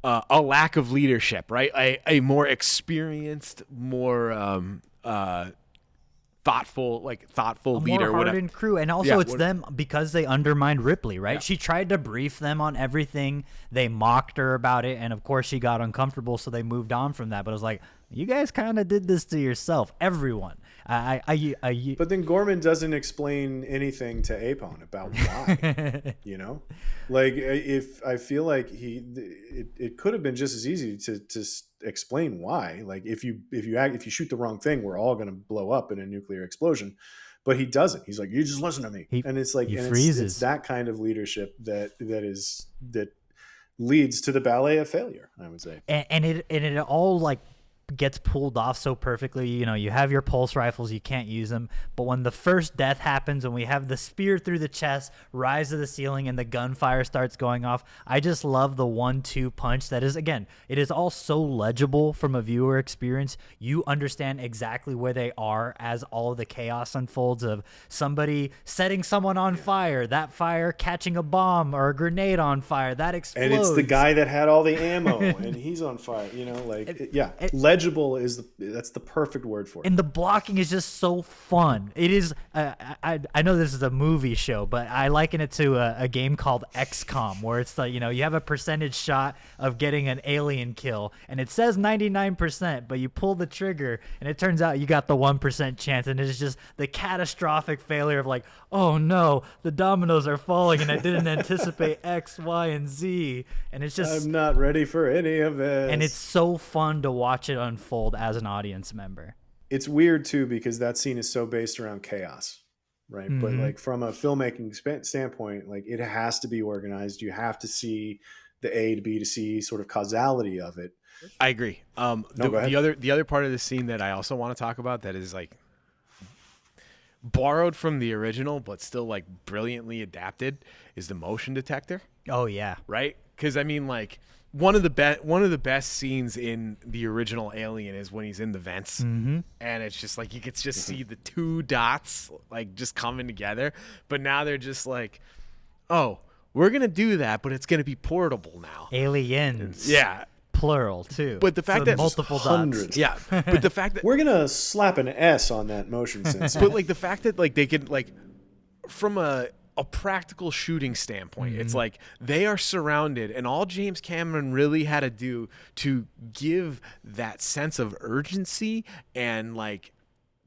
lack of leadership, right? A more experienced, more thoughtful leader, more hardened crew. And also it's them because they undermined Ripley, right? She tried to brief them on everything, they mocked her about it, and of course she got uncomfortable, so they moved on from that. But it was like, you guys kind of did this to yourself, everyone. But then Gorman doesn't explain anything to Apon about why. Like, if I feel like it could have been just as easy to explain why. Like, if you shoot the wrong thing, we're all going to blow up in a nuclear explosion. But he doesn't. He's like, you just listen to me. And it's like, it's that kind of leadership that leads to the ballet of failure, I would say. And it all like gets pulled off so perfectly. You have your pulse rifles, you can't use them, but when the first death happens and we have the spear through the chest rise to the ceiling and the gunfire starts going off, I just love the 1-2 punch. That is, again, it is all so legible from a viewer experience. You understand exactly where they are as all of the chaos unfolds, of somebody setting someone on fire, that fire catching a bomb or a grenade on fire, that explodes, and it's the guy that had all the ammo and he's on fire, legible that's the perfect word for it. And the blocking is just so fun. It is. I know this is a movie show, but I liken it to a game called XCOM, where it's like, you have a percentage shot of getting an alien kill, and it says 99%, but you pull the trigger, and it turns out you got the 1% chance, and it's just the catastrophic failure of like, oh no, the dominoes are falling, and I didn't anticipate X, Y, and Z, and it's just. I'm not ready for any of this. And it's so fun to watch it unfold as an audience member. It's weird too because that scene is so based around chaos, right? But like from a filmmaking standpoint, like it has to be organized. You have to see the A to B to C sort of causality of it. I agree. The other part of the scene that I also want to talk about that is like borrowed from the original but still like brilliantly adapted is the motion detector. Oh yeah, right? Because I mean, like one of the best scenes in the original Alien is when he's in the vents, and it's just like you could just see the two dots like just coming together. But now they're just like, oh, we're gonna do that, but it's gonna be portable now. Aliens, yeah, plural too. But the fact that multiple hundreds, dots. yeah. But the fact that we're gonna slap an S on that motion sensor. But like the fact that like they could like from a practical shooting standpoint, it's like they are surrounded, and all James Cameron really had to do to give that sense of urgency and like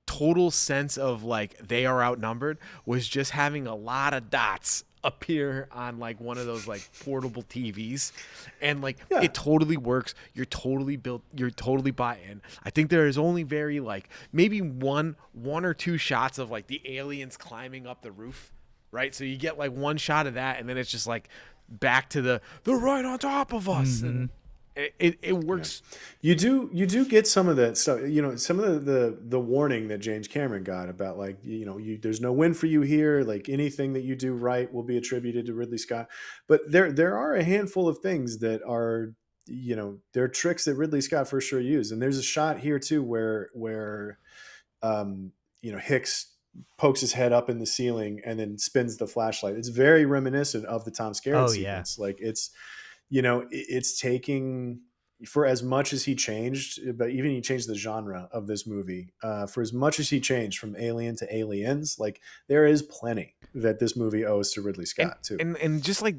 total sense of like they are outnumbered was just having a lot of dots appear on like one of those like portable TVs, and like it totally works. You're totally bought in. I think there is only very like maybe one or two shots of like the aliens climbing up the roof, right? So you get like one shot of that, and then it's just like back to they're right on top of us. And it works. Yeah. You do get some of that stuff, some of the warning that James Cameron got about like, there's no win for you here. Like anything that you do right will be attributed to Ridley Scott. But there are a handful of things that are, they're tricks that Ridley Scott for sure used. And there's a shot here too where Hicks pokes his head up in the ceiling and then spins the flashlight. It's very reminiscent of the Tom Skerritt sequence. Like it's taking, for as much as he changed, but even he changed the genre of this movie, for as much as he changed from Alien to Aliens, like there is plenty that this movie owes to Ridley Scott too. And just like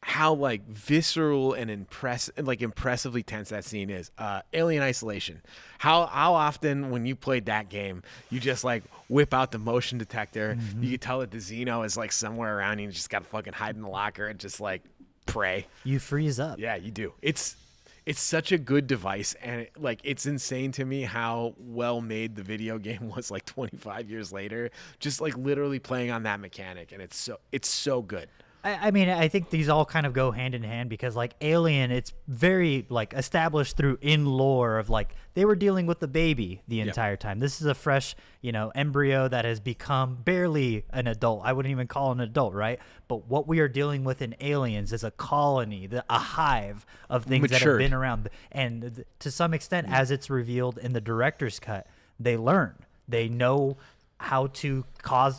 how like visceral and impressively tense that scene is. Alien Isolation. How often when you played that game, you just like whip out the motion detector, you can tell that the Xeno is like somewhere around you, and you just gotta fucking hide in the locker and just like pray. You freeze up. Yeah, you do. It's such a good device, and it's insane to me how well made the video game was like 25 years later, just like literally playing on that mechanic, and it's so good. I mean, I think these all kind of go hand in hand because like Alien, it's very like established through in lore of like they were dealing with the baby the entire time. This is a fresh, embryo that has become barely an adult. I wouldn't even call it an adult, right? But what we are dealing with in Aliens is a colony, a hive of things that have been around. And to some extent, as it's revealed in the director's cut, they learn. They know how to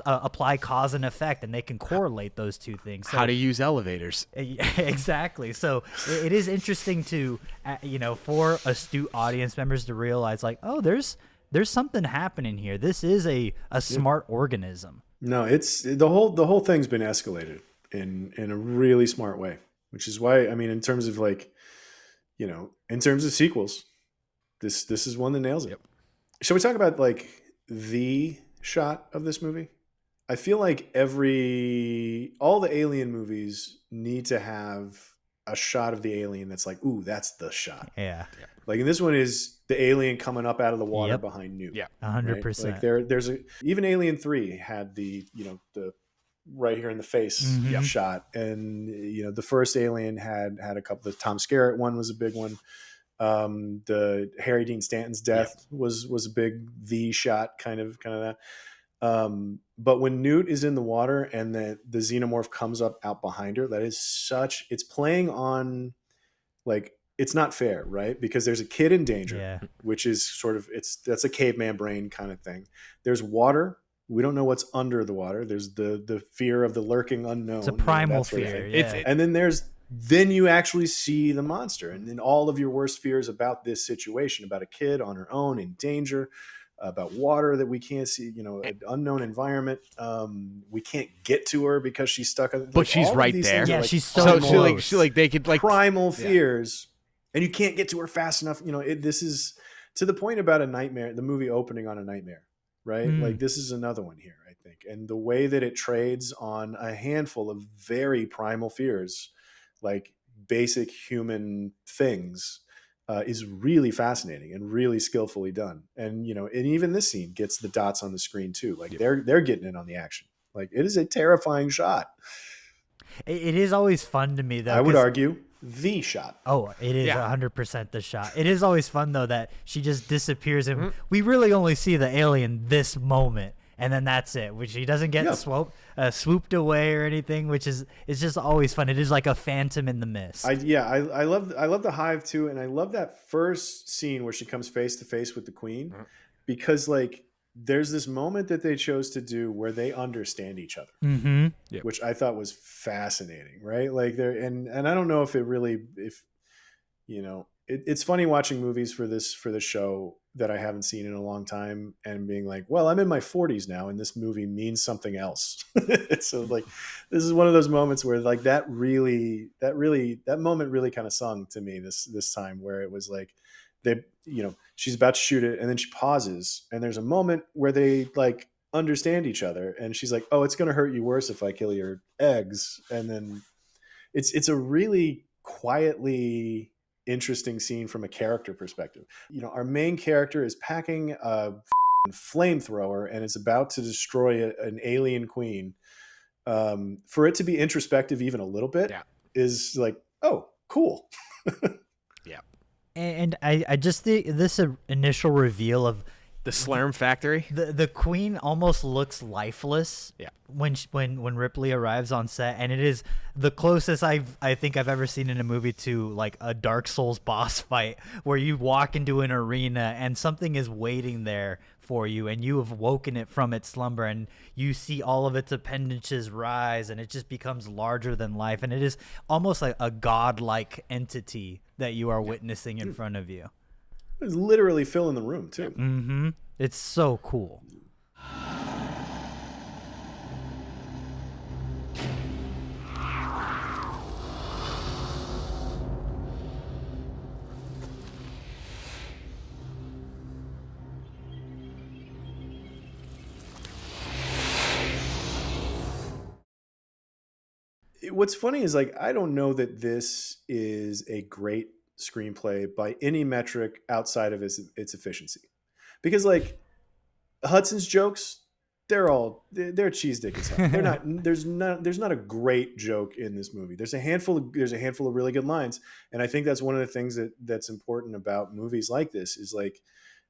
apply cause and effect, and they can correlate those two things. So, how to use elevators. Exactly. So it is interesting to, for astute audience members to realize like, oh, there's something happening here. This is a smart organism. No, it's the whole thing's been escalated in a really smart way, which is why, I mean, in terms of like, in terms of sequels, this is one that nails it. Yep. Shall we talk about like the shot of this movie? I feel like all the Alien movies need to have a shot of the alien that's like, ooh, that's the shot. Yeah. Like, and this one is the alien coming up out of the water behind Newt. Yeah, 100%. Like there's even Alien 3 had the the right here in the face shot, and the first Alien had a couple. The Tom Skerritt one was a big one. The Harry Dean Stanton's death was a big the shot kind of that. But when Newt is in the water and the xenomorph comes up out behind her, that is it's playing on like, it's not fair, right? Because there's a kid in danger, which is sort of, that's a caveman brain kind of thing. There's water. We don't know what's under the water. There's the fear of the lurking unknown. It's a primal fear. And then there's then you actually see the monster, and then all of your worst fears about this situation, about a kid on her own in danger, about water that we can't see, an unknown environment. We can't get to her because she's stuck. But she's right there. Yeah, like she's so close. she they could primal fears, and you can't get to her fast enough. This is to the point about a nightmare. The movie opening on a nightmare, right? Like this is another one here, I think, and the way that it trades on a handful of very primal fears, like basic human things. Is really fascinating and really skillfully done. And, and even this scene gets the dots on the screen too. Like they're getting in on the action. Like it is a terrifying shot. It is always fun to me though. I would argue the shot. Oh, it is 100% the shot. It is always fun though that she just disappears and we really only see the alien this moment. And then that's it, which he doesn't get swooped away or anything, which is just always fun. It is like a phantom in the mist. I love the hive too, and I love that first scene where she comes face to face with the queen, because like there's this moment that they chose to do where they understand each other, which I thought was fascinating, right? Like and I don't know if it's funny watching movies for this show that I haven't seen in a long time and being like, well, I'm in my 40s now and this movie means something else. So like, this is one of those moments where like that moment really kind of sung to me this time, where it was like, she's about to shoot it and then she pauses and there's a moment where they like understand each other and she's like, oh, it's going to hurt you worse if I kill your eggs. And then it's a really quietly interesting scene from a character perspective. Our main character is packing a flamethrower and is about to destroy an alien queen. For it to be introspective even a little bit is like, oh, cool. And I just think this initial reveal of the Slurm factory, the queen almost looks lifeless when Ripley arrives on set, and it is the closest I think I've ever seen in a movie to like a Dark Souls boss fight, where you walk into an arena and something is waiting there for you and you have woken it from its slumber and you see all of its appendages rise and it just becomes larger than life, and it is almost like a godlike entity that you are witnessing in front of you. It's literally filling the room too. Mm-hmm. It's so cool. What's funny is like, I don't know that this is a great screenplay by any metric outside of its efficiency, because like Hudson's jokes, they're cheese dick as hell. They're not. There's not a great joke in this movie. There's a handful of really good lines, and I think that's one of the things that's important about movies like this is like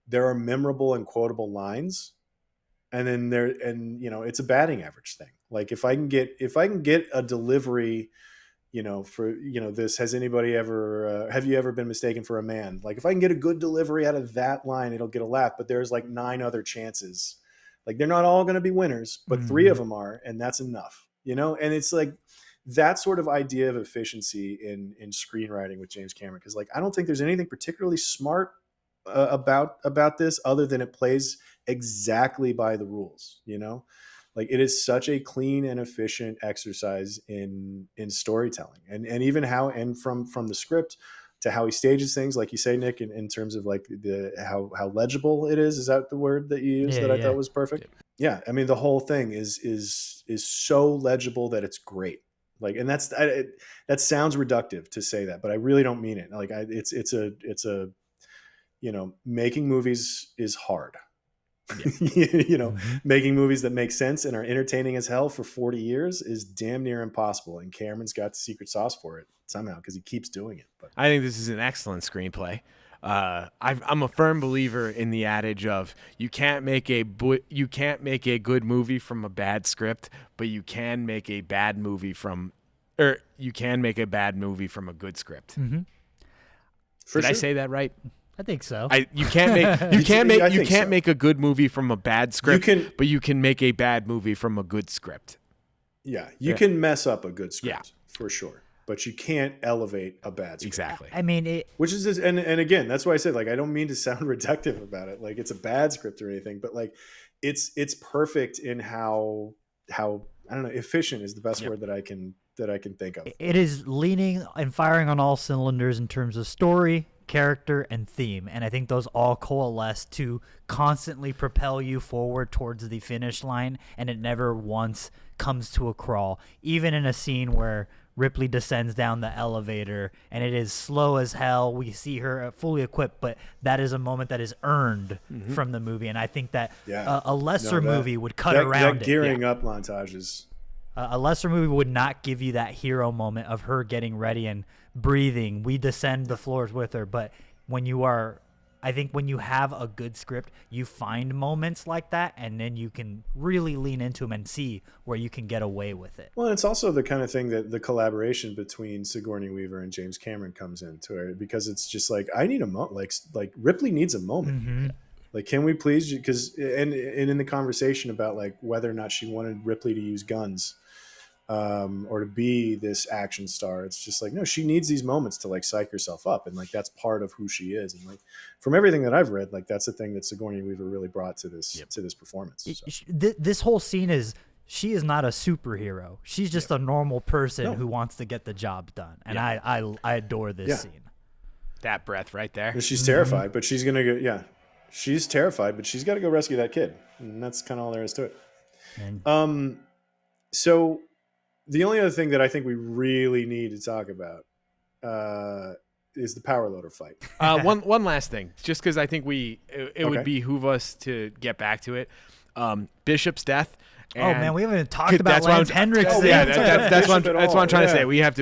there are memorable and quotable lines, and then it's a batting average thing. Like if I can get a delivery, for this, has anybody ever have you ever been mistaken for a man? Like if I can get a good delivery out of that line, it'll get a laugh. But there's like 9 other chances. Like they're not all going to be winners, but 3 of them are, and that's enough. And it's like that sort of idea of efficiency in screenwriting with James Cameron, because like I don't think there's anything particularly smart about this other than it plays exactly by the rules. Like it is such a clean and efficient exercise in storytelling, and even from the script to how he stages things, like you say, Nick, in terms of like how legible it is. Is that the word that you used I thought was perfect? Yeah. I mean, the whole thing is so legible that it's great. Like, and that sounds reductive to say that, but I really don't mean it. Like it's a making movies is hard. Making movies that make sense and are entertaining as hell for 40 years is damn near impossible. And Cameron's got the secret sauce for it somehow because he keeps doing it. But I think this is an excellent screenplay. I'm a firm believer in the adage of you can't make a good movie from a bad script, but you can make a bad movie from a good script. Mm-hmm. Did I say that right? I think so. You can't make a good movie from a bad script, but you can make a bad movie from a good script. Yeah, you can mess up a good script for sure, but you can't elevate a bad script. Exactly. I mean, Which is, and again, that's why I said, like, I don't mean to sound reductive about it. Like, it's a bad script or anything, but like, it's perfect in how I don't know, efficient is the best word that I can think of. it is leaning and firing on all cylinders in terms of story, character, and theme. And I think those all coalesce to constantly propel you forward towards the finish line, and it never once comes to a crawl. Even in a scene where Ripley descends down the elevator and it is slow as hell, we see her fully equipped, but that is a moment that is earned from the movie. And I think that a lesser movie would cut around that gearing up montage is... a lesser movie would not give you that hero moment of her getting ready and breathing. We descend the floors with her. But I think when you have a good script, you find moments like that, and then you can really lean into them and see where you can get away with it. Well, it's also the kind of thing that the collaboration between Sigourney Weaver and James Cameron comes into it, because it's just like, I need a moment. Like Ripley needs a moment. Mm-hmm. Like, can we please? Because and in the conversation about like whether or not she wanted Ripley to use guns, or to be this action star, it's just like, no, she needs these moments to like psych herself up, and like that's part of who she is. And like from everything that I've read, like that's the thing that Sigourney Weaver really brought to this performance. So. This whole scene is, she is not a superhero. She's just a normal person who wants to get the job done, and I adore this scene. That breath right there. She's terrified, but she's gonna go. Yeah, she's terrified, but she's got to go rescue that kid, and that's kind of all there is to it. And so. The only other thing that I think we really need to talk about is the power loader fight. One last thing, just because I think it would behoove us to get back to it. Bishop's death. Oh man, we haven't even talked about Lance Henriksen. That's what I'm trying to say. We have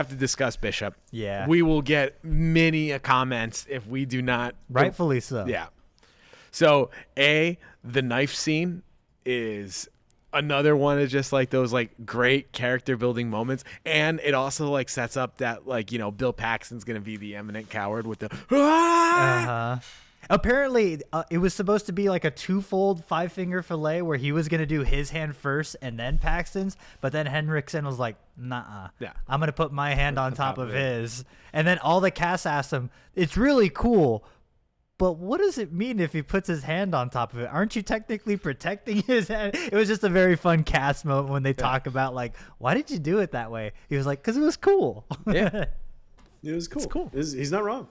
to discuss Bishop. Yeah, we will get many comments if we do not. Rightfully so. Yeah. So the knife scene is another one of just like those like great character building moments, and it also like sets up that like, you know, Bill Paxton's gonna be the eminent coward with the Apparently it was supposed to be like a twofold five-finger fillet where he was gonna do his hand first and then Paxton's, but then Henriksen was like, nah, I'm gonna put my hand on top of his. And then all the cast asked him, it's really cool, but what does it mean if he puts his hand on top of it? Aren't you technically protecting his hand? It was just a very fun cast moment when they talk about, like, why did you do it that way? He was like, because it was cool. Yeah. It was cool. It's cool. He's not wrong.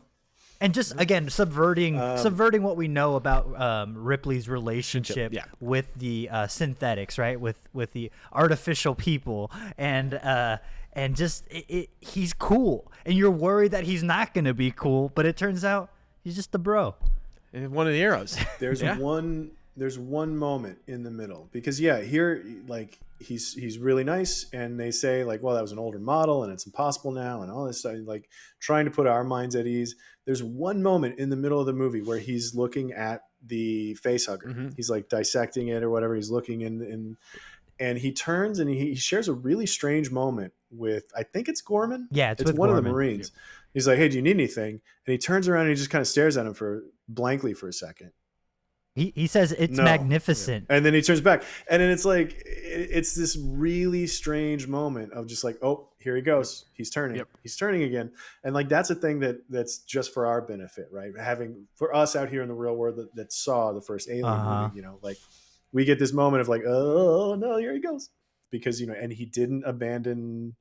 And just, again, subverting what we know about Ripley's relationship with the synthetics, right? With the artificial people. And just, he's cool. And you're worried that he's not going to be cool, but it turns out he's just a bro. One of the heroes. There's one moment in the middle, because here, like, he's really nice, and they say like, well, that was an older model and it's impossible now and all this stuff, like trying to put our minds at ease. There's one moment in the middle of the movie where he's looking at the face hugger. Mm-hmm. He's like dissecting it or whatever. He's looking in, and he turns and he shares a really strange moment with, I think it's Gorman. Yeah, it's with one Gorman. of the Marines. Yeah. He's like, hey, do you need anything? And he turns around and he just kind of stares at him blankly for a second. He says it's magnificent. Yeah. And then he turns back. And then it's like, it's this really strange moment of just like, oh, here he goes. He's turning. Yep. He's turning again. And like, that's a thing that's just for our benefit, right? For us out here in the real world that saw the first Alien movie, you know, like we get this moment of like, oh no, here he goes. Because, you know, and he didn't abandon,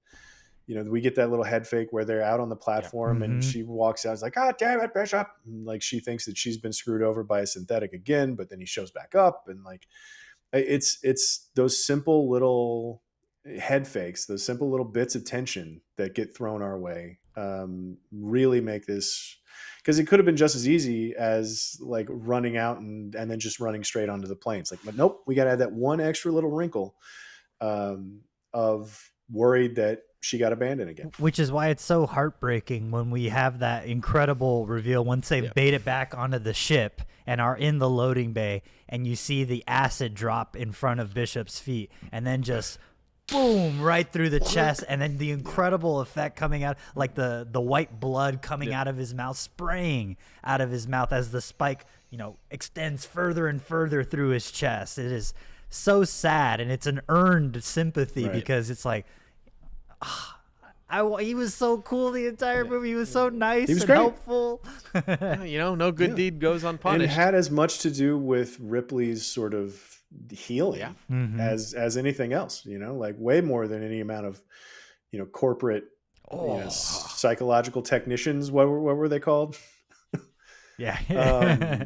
you know, we get that little head fake where they're out on the platform and she walks out. It's like, oh, damn it, Bishop. And like, she thinks that she's been screwed over by a synthetic again, but then he shows back up. And like, it's those simple little head fakes, those simple little bits of tension that get thrown our way, really make this, because it could have been just as easy as like running out and then just running straight onto the plane. It's like, but nope, we got to add that one extra little wrinkle of worried that she got abandoned again. Which is why it's so heartbreaking when we have that incredible reveal once they bait it back onto the ship and are in the loading bay, and you see the acid drop in front of Bishop's feet and then just boom right through the chest, and then the incredible effect coming out, like the white blood coming out of his mouth, spraying out of his mouth as the spike, you know, extends further and further through his chest. It is so sad, and it's an earned sympathy because it's like, He was so cool the entire movie. He was so nice was and great. helpful. No good deed goes And unpunished. it had as much to do with Ripley's sort of healing as anything else, like way more than any amount of, corporate, psychological technicians. What were they called? Yeah.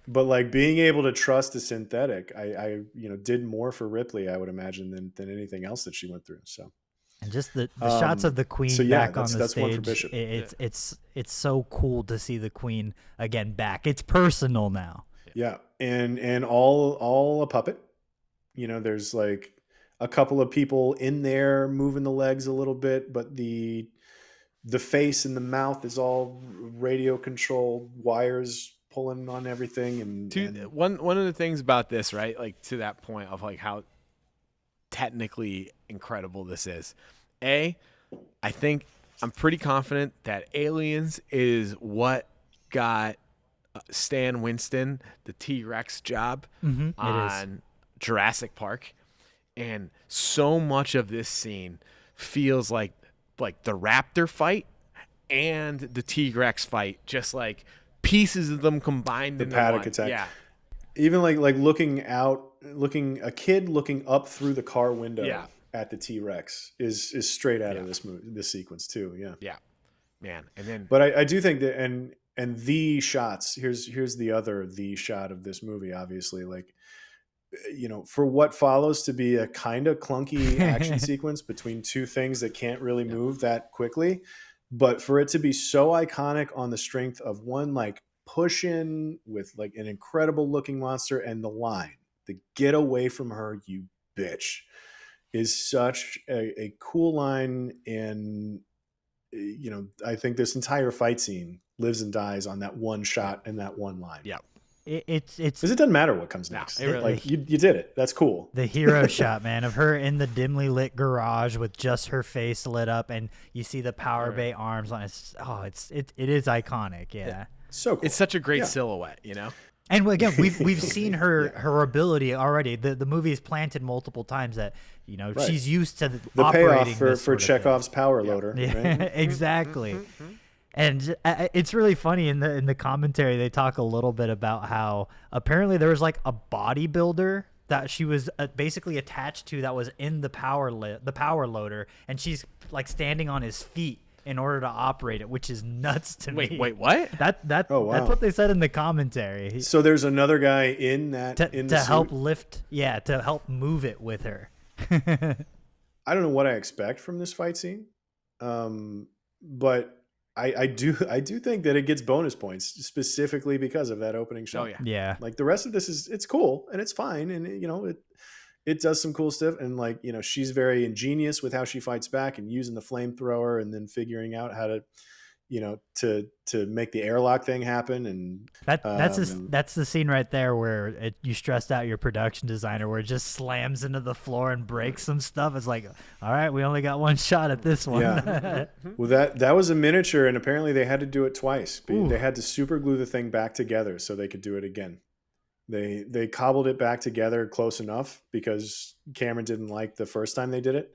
But like being able to trust a synthetic, I did more for Ripley, I would imagine, than anything else that she went through. So. And just the shots of the Queen back on the that's one for stage. Bishop. It's so cool to see the Queen again back. It's personal now. Yeah, and all a puppet. There's like a couple of people in there moving the legs a little bit, but the face and the mouth is all radio controlled, wires pulling on everything. And one of the things about this, right? Like to that point of like how technically incredible this is. I think I'm pretty confident that Aliens is what got Stan Winston the T-Rex job on Jurassic Park, and so much of this scene feels like the raptor fight and the T-Rex fight, just like pieces of them combined. The paddock attack. Yeah. Even like a kid looking up through the car window at the T-Rex is straight out of this movie, this sequence too. Yeah. Yeah, man. And then, but I do think that, and the shots, here's the shot of this movie, obviously, like, for what follows to be a kind of clunky action sequence between two things that can't really move that quickly, but for it to be so iconic on the strength of one, like, push in with like an incredible looking monster, and the line, the "get away from her, you bitch," is such a cool line. And I think this entire fight scene lives and dies on that one shot and that one line. Yeah, it's because it doesn't matter what comes next. You did it. That's cool. The hero shot, man, of her in the dimly lit garage with just her face lit up, and you see the power bay arms on it. It is iconic. Yeah. So cool. It's such a great silhouette, And again, we've seen her ability already. The movie is planted multiple times that she's used to the operating payoff for Chekhov's power loader. Yeah, right? Exactly. And it's really funny in the commentary. They talk a little bit about how apparently there was like a bodybuilder that she was basically attached to that was in the power loader, and she's like standing on his feet in order to operate it, which is nuts to me. Wait, what? That's what they said in the commentary. So there's another guy in that to help lift, to help move it with her. I don't know what I expect from this fight scene, but I do think that it gets bonus points specifically because of that opening shot. Oh yeah, yeah. Like the rest of this it's cool and it's fine, and it does some cool stuff, and like she's very ingenious with how she fights back and using the flamethrower and then figuring out how to to make the airlock thing happen. And that's the scene right there where you stressed out your production designer, where it just slams into the floor and breaks some stuff. It's like, all right, we only got one shot at this one. Yeah. Well, that was a miniature, and apparently they had to do it twice. Ooh. They had to super glue the thing back together so they could do it again. They cobbled it back together close enough because Cameron didn't like the first time they did it.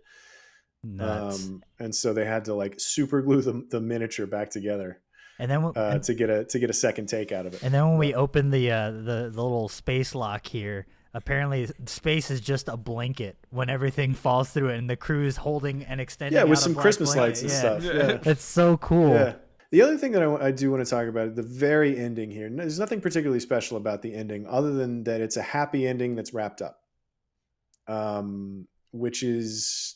Nuts. And so they had to like super glue the miniature back together, and then to get a second take out of it. And then when we open the little space lock here, apparently space is just a blanket when everything falls through it, and the crew is holding and extending. Yeah, with out some a black Christmas blanket. lights and stuff. Yeah. It's so cool. Yeah. The other thing that I do want to talk about, the very ending here, there's nothing particularly special about the ending other than that it's a happy ending that's wrapped up, which is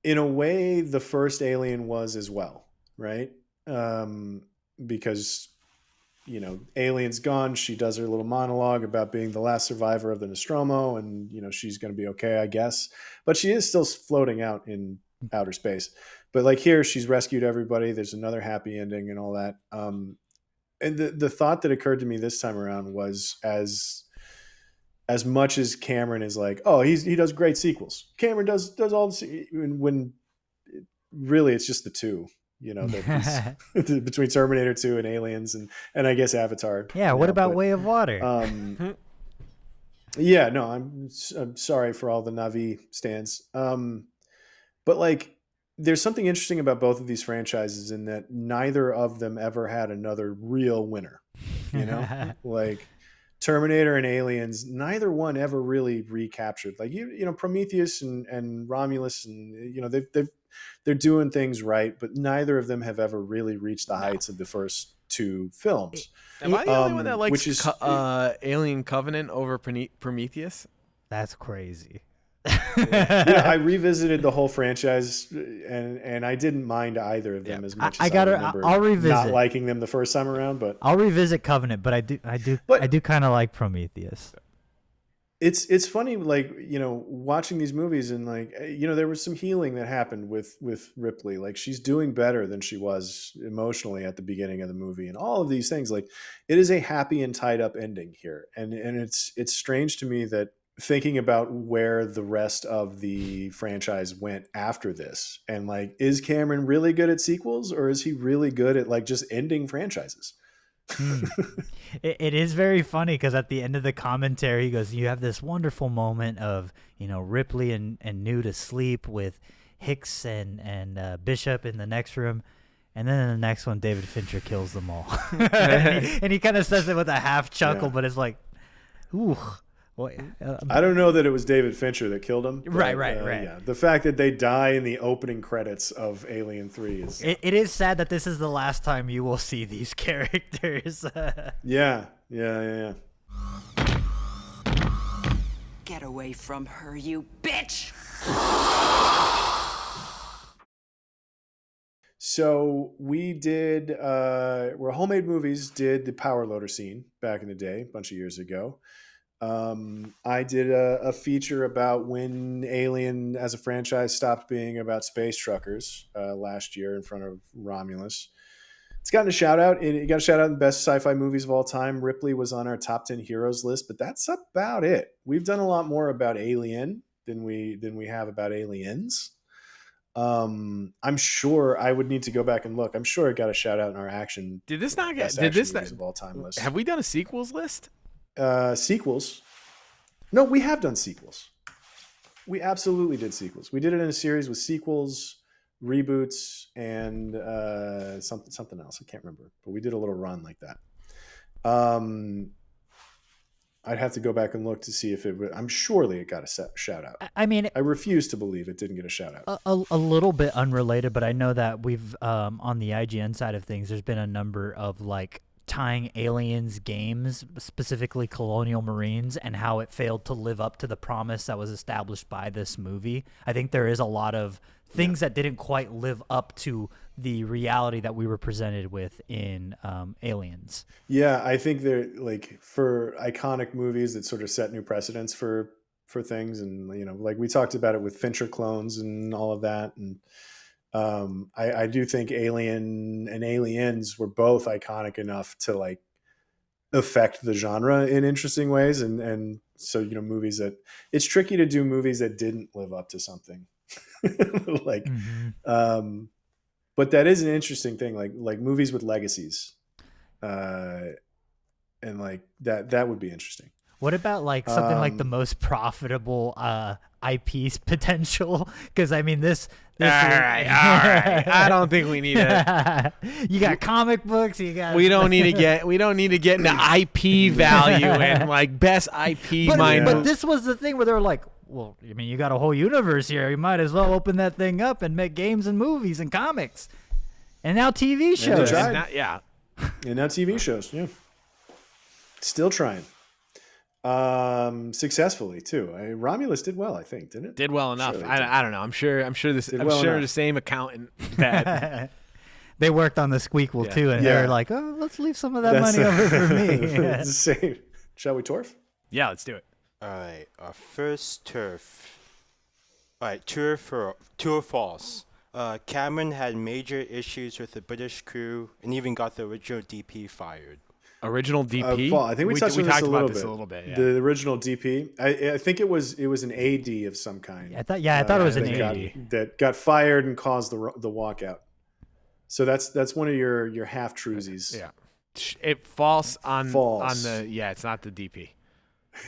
in a way the first Alien was as well, right? Because, Alien's gone. She does her little monologue about being the last survivor of the Nostromo, and, she's going to be okay, I guess. But she is still floating out in outer space. But like here, she's rescued everybody. There's another happy ending and all that. And the thought that occurred to me this time around was as much as Cameron is like, oh, he does great sequels. Cameron does all the when really it's just the two, between Terminator 2 and Aliens and I guess Avatar. Yeah. What about Way of Water? Yeah, no, I'm sorry for all the Na'vi stands. But like, there's something interesting about both of these franchises in that neither of them ever had another real winner. You know, like Terminator and Aliens, neither one ever really recaptured. Like you know, Prometheus and Romulus, and you know, they're doing things right, but neither of them have ever really reached the heights of the first two films. Am I the only one that likes which is Alien Covenant over Prometheus? That's crazy. Yeah, I revisited the whole franchise, and I didn't mind either of them as much as I remember I'll revisit. Not liking them the first time around, but I'll revisit Covenant, but I do kind of like Prometheus. It's funny, like, you know, watching these movies and like, you know, there was some healing that happened with Ripley. Like, she's doing better than she was emotionally at the beginning of the movie, and all of these things. Like, it is a happy and tied up ending here, and it's strange to me that thinking about where the rest of the franchise went after this, and like, is Cameron really good at sequels, or is he really good at like just ending franchises? It is very funny because at the end of the commentary, he goes, you have this wonderful moment of, you know, Ripley and Newt asleep with Hicks and Bishop in the next room. And then in the next one, David Fincher kills them all. and he kind of says it with a half chuckle, but it's like, ooh. Well, I don't know that it was David Fincher that killed him. Right. Yeah, the fact that they die in the opening credits of Alien 3 is... It is sad that this is the last time you will see these characters. Yeah. Get away from her, you bitch! So we did, where Homemade Movies did the Power Loader scene back in the day, a bunch of years ago. I did a feature about when Alien as a franchise stopped being about space truckers last year in front of Romulus. It's gotten a shout out. It got a shout out in best sci-fi movies of all time. Ripley was on our top 10 heroes list, but that's about it. We've done a lot more about Alien than we have about Aliens. I'm sure I would need to go back and look. I'm sure it got a shout out in our action. Did this not get? Best Did action this? movies of all time list? Have we done a sequels list? Sequels. No, we have done sequels. We absolutely did sequels. We did it in a series with sequels, reboots, and something else. I can't remember, but we did a little run like that. I'd have to go back and look to see if it would. I'm surely it got a shout out. I mean, I refuse to believe it didn't get a shout out. A little bit unrelated, but I know that we've on the IGN side of things, there's been a number of like tying Aliens games, specifically Colonial Marines, and how it failed to live up to the promise that was established by this movie. I think there is a lot of things that didn't quite live up to the reality that we were presented with in Aliens. Yeah, I think they're like, for iconic movies that sort of set new precedents for things, and you know, like we talked about it with Fincher clones and all of that, and I do think Alien and Aliens were both iconic enough to like affect the genre in interesting ways, and so, you know, movies that it's tricky to do movies that didn't live up to something like but that is an interesting thing, like movies with legacies, and like that would be interesting. What about like something like the most profitable IP's potential? Because I mean, this all right. I don't think we need it. You got comic books. You got. We don't need to get into IP value and like best IP. But this was the thing where they were like, well, I mean, you got a whole universe here. You might as well open that thing up and make games and movies and comics, and now TV shows. And now TV shows. Yeah, still trying. Successfully too. Romulus did well, I think, didn't it? Did well enough. Sure I don't know. I'm sure the same accountant that they worked on the squeakle too, and they're like, oh, let's leave some of that money over for me. Same. Shall we turf? Yeah, let's do it. All right, our first turf. All right, true or false. Cameron had major issues with the British crew and even got the original DP fired. Original DP? I think we touched on this a little bit. Yeah. The original DP. I think it was an AD of some kind. I thought it was an AD that got fired and caused the walkout. So that's one of your half truesies. Yeah, it false on False. on the it's not the DP.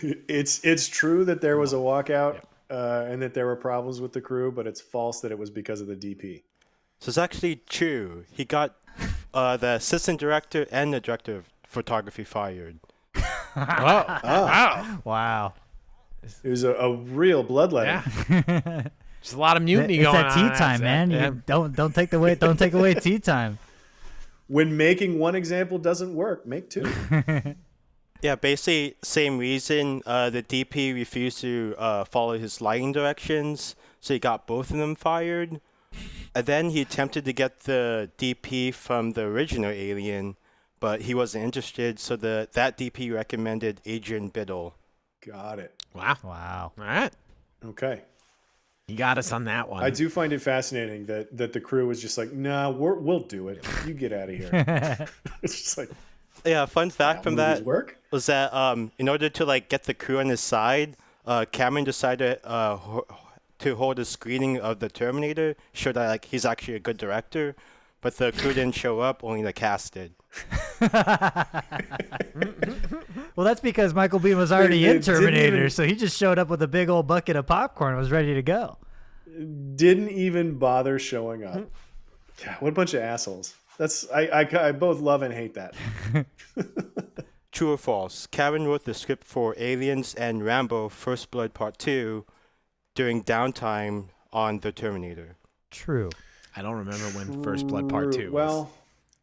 It's true that there was a walkout. and that there were problems with the crew, but it's false that it was because of the DP. So it's actually true. He got the assistant director and the director of photography fired. Wow. It was a real bloodletting. Yeah. There's a lot of mutiny It's going that on. tea on time, set. man. Yeah. Don't take away tea time. When making one example doesn't work, make two. Yeah, basically same reason. The DP refused to follow his lighting directions, so he got both of them fired. And then he attempted to get the DP from the original Alien, but he wasn't interested, so that DP recommended Adrian Biddle. Got it. Wow. Wow. All right. Okay. You got us on that one. I do find it fascinating that the crew was just like, nah, we'll do it. You get out of here. It's just like, Yeah, fun fact from movies that work. was that in order to like get the crew on his side, Cameron decided to hold a screening of the Terminator, show that like he's actually a good director, but the crew didn't show up, only the cast did. Well, that's because Michael Biehn was already They in Terminator, even- so he just showed up with a big old bucket of popcorn and was ready to go. Didn't even bother showing up. God, what a bunch of assholes. That's I both love and hate that. True or false? Cameron wrote the script for Aliens and Rambo: First Blood Part 2 during downtime on the Terminator. True. I don't remember when First Blood Part 2 was. Well,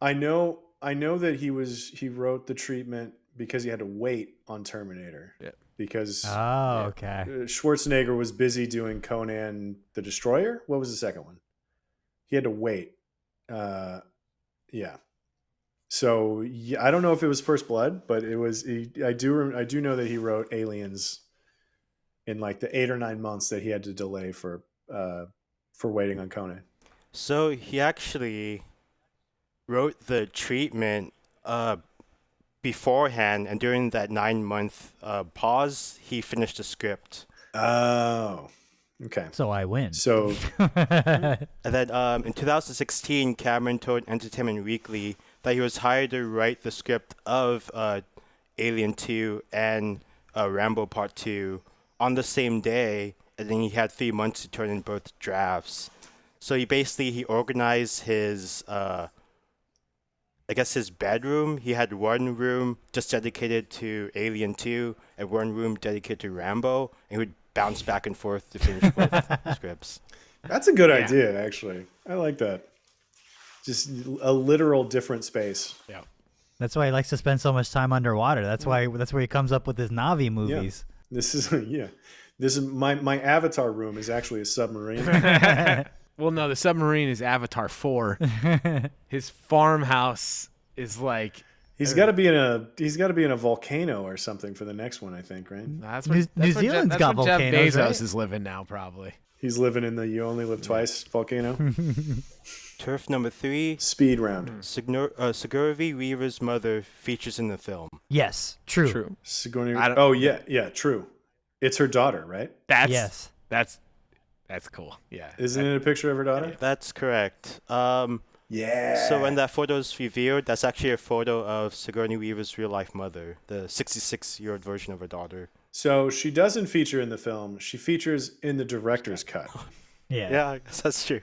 I know that he wrote the treatment because he had to wait on Terminator. Yeah. Because Oh, okay. Schwarzenegger was busy doing Conan the Destroyer. What was the second one? He had to wait. Yeah. So yeah, I don't know if it was First Blood, but it was. I do know that he wrote Aliens in like the 8 or 9 months that he had to delay for waiting on Conan. So he actually wrote the treatment beforehand, and during that 9-month pause, he finished the script. Oh, okay. So I win. So And then in 2016, Cameron told Entertainment Weekly that he was hired to write the script of Alien 2 and Rambo Part 2 on the same day, and then he had 3 months to turn in both drafts. So he organized his, his bedroom. He had one room just dedicated to Alien 2 and one room dedicated to Rambo, and he would bounce back and forth to finish both scripts. that's a good idea, actually. I like that. Just a literal different space. Yeah. That's why he likes to spend so much time underwater. That's where he comes up with his Na'vi movies. This is This is my Avatar room is actually a submarine. Well, no, the submarine is Avatar 4. His farmhouse is like He's got to be in a volcano or something for the next one, I think, right? that's New where Zealand's got Jeff volcanoes, Bezos right? is living now, probably. He's living in the You Only Live Twice volcano. Turf number 3. Speed round. Sigourney Weaver's mother features in the film. Yes, true. True. Sigourney. I don't- Oh yeah, true. It's her daughter, right? Yes. That's cool. Yeah. Isn't it a picture of her daughter? That's correct. Yeah. So when that photo is revealed, that's actually a photo of Sigourney Weaver's real-life mother, the 66-year-old version of her daughter. So she doesn't feature in the film. She features in the director's cut. Yeah. Yeah, I guess that's true.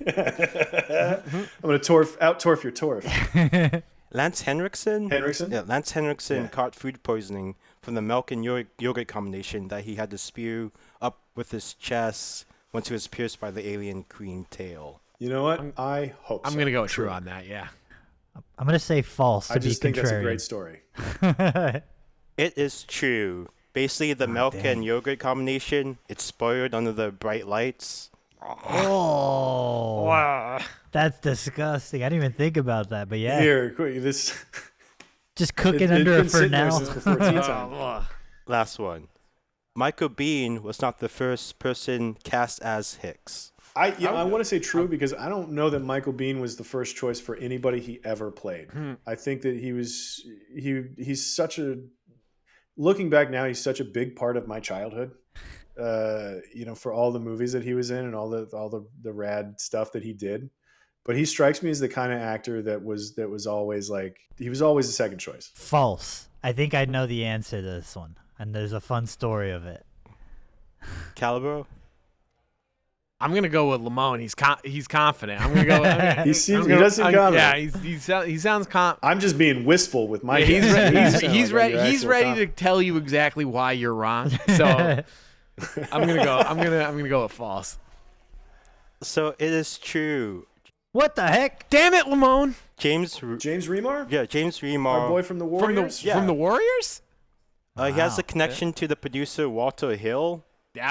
I'm gonna out-torf your torf. Lance Henriksen? Henriksen? Yeah, Lance Henriksen Yeah. caught food poisoning from the milk and yogurt combination that he had to spew up with his chest once he was pierced by the alien queen tail. You know what? I hope I'm so. going to go true on that, yeah. I'm gonna say false to I be just think that's a great contrarian. story. It is true. Basically, the milk and yogurt combination, it's spoiled under the bright lights. Oh, that's disgusting. I didn't even think about that, but yeah, Here, quick, this just cooking it's under a been sitting there Fresnel. since before tea time. Last one. Michael Biehn was not the first person cast as Hicks. I want to say true because I don't know that Michael Biehn was the first choice for anybody he ever played. I think that he's such a, looking back now, he's such a big part of my childhood. For all the movies that he was in and all the rad stuff that he did. But he strikes me as the kind of actor that was always like, he was always the second choice. False. I think I know the answer to this one, and there's a fun story of it. Calibro? I'm gonna go with Lamone. He's confident. I'm gonna go. He does seem confident. Yeah, he sounds confident. I'm just being wistful with my. He's guess. he's Like ready. He's ready to tell you exactly why you're wrong. So I'm gonna go with false. So it is true. What the heck? Damn it, Lamone. James Remar? Yeah, James Remar. Our boy from the Warriors? From the Warriors? He has a connection to the producer Walter Hill,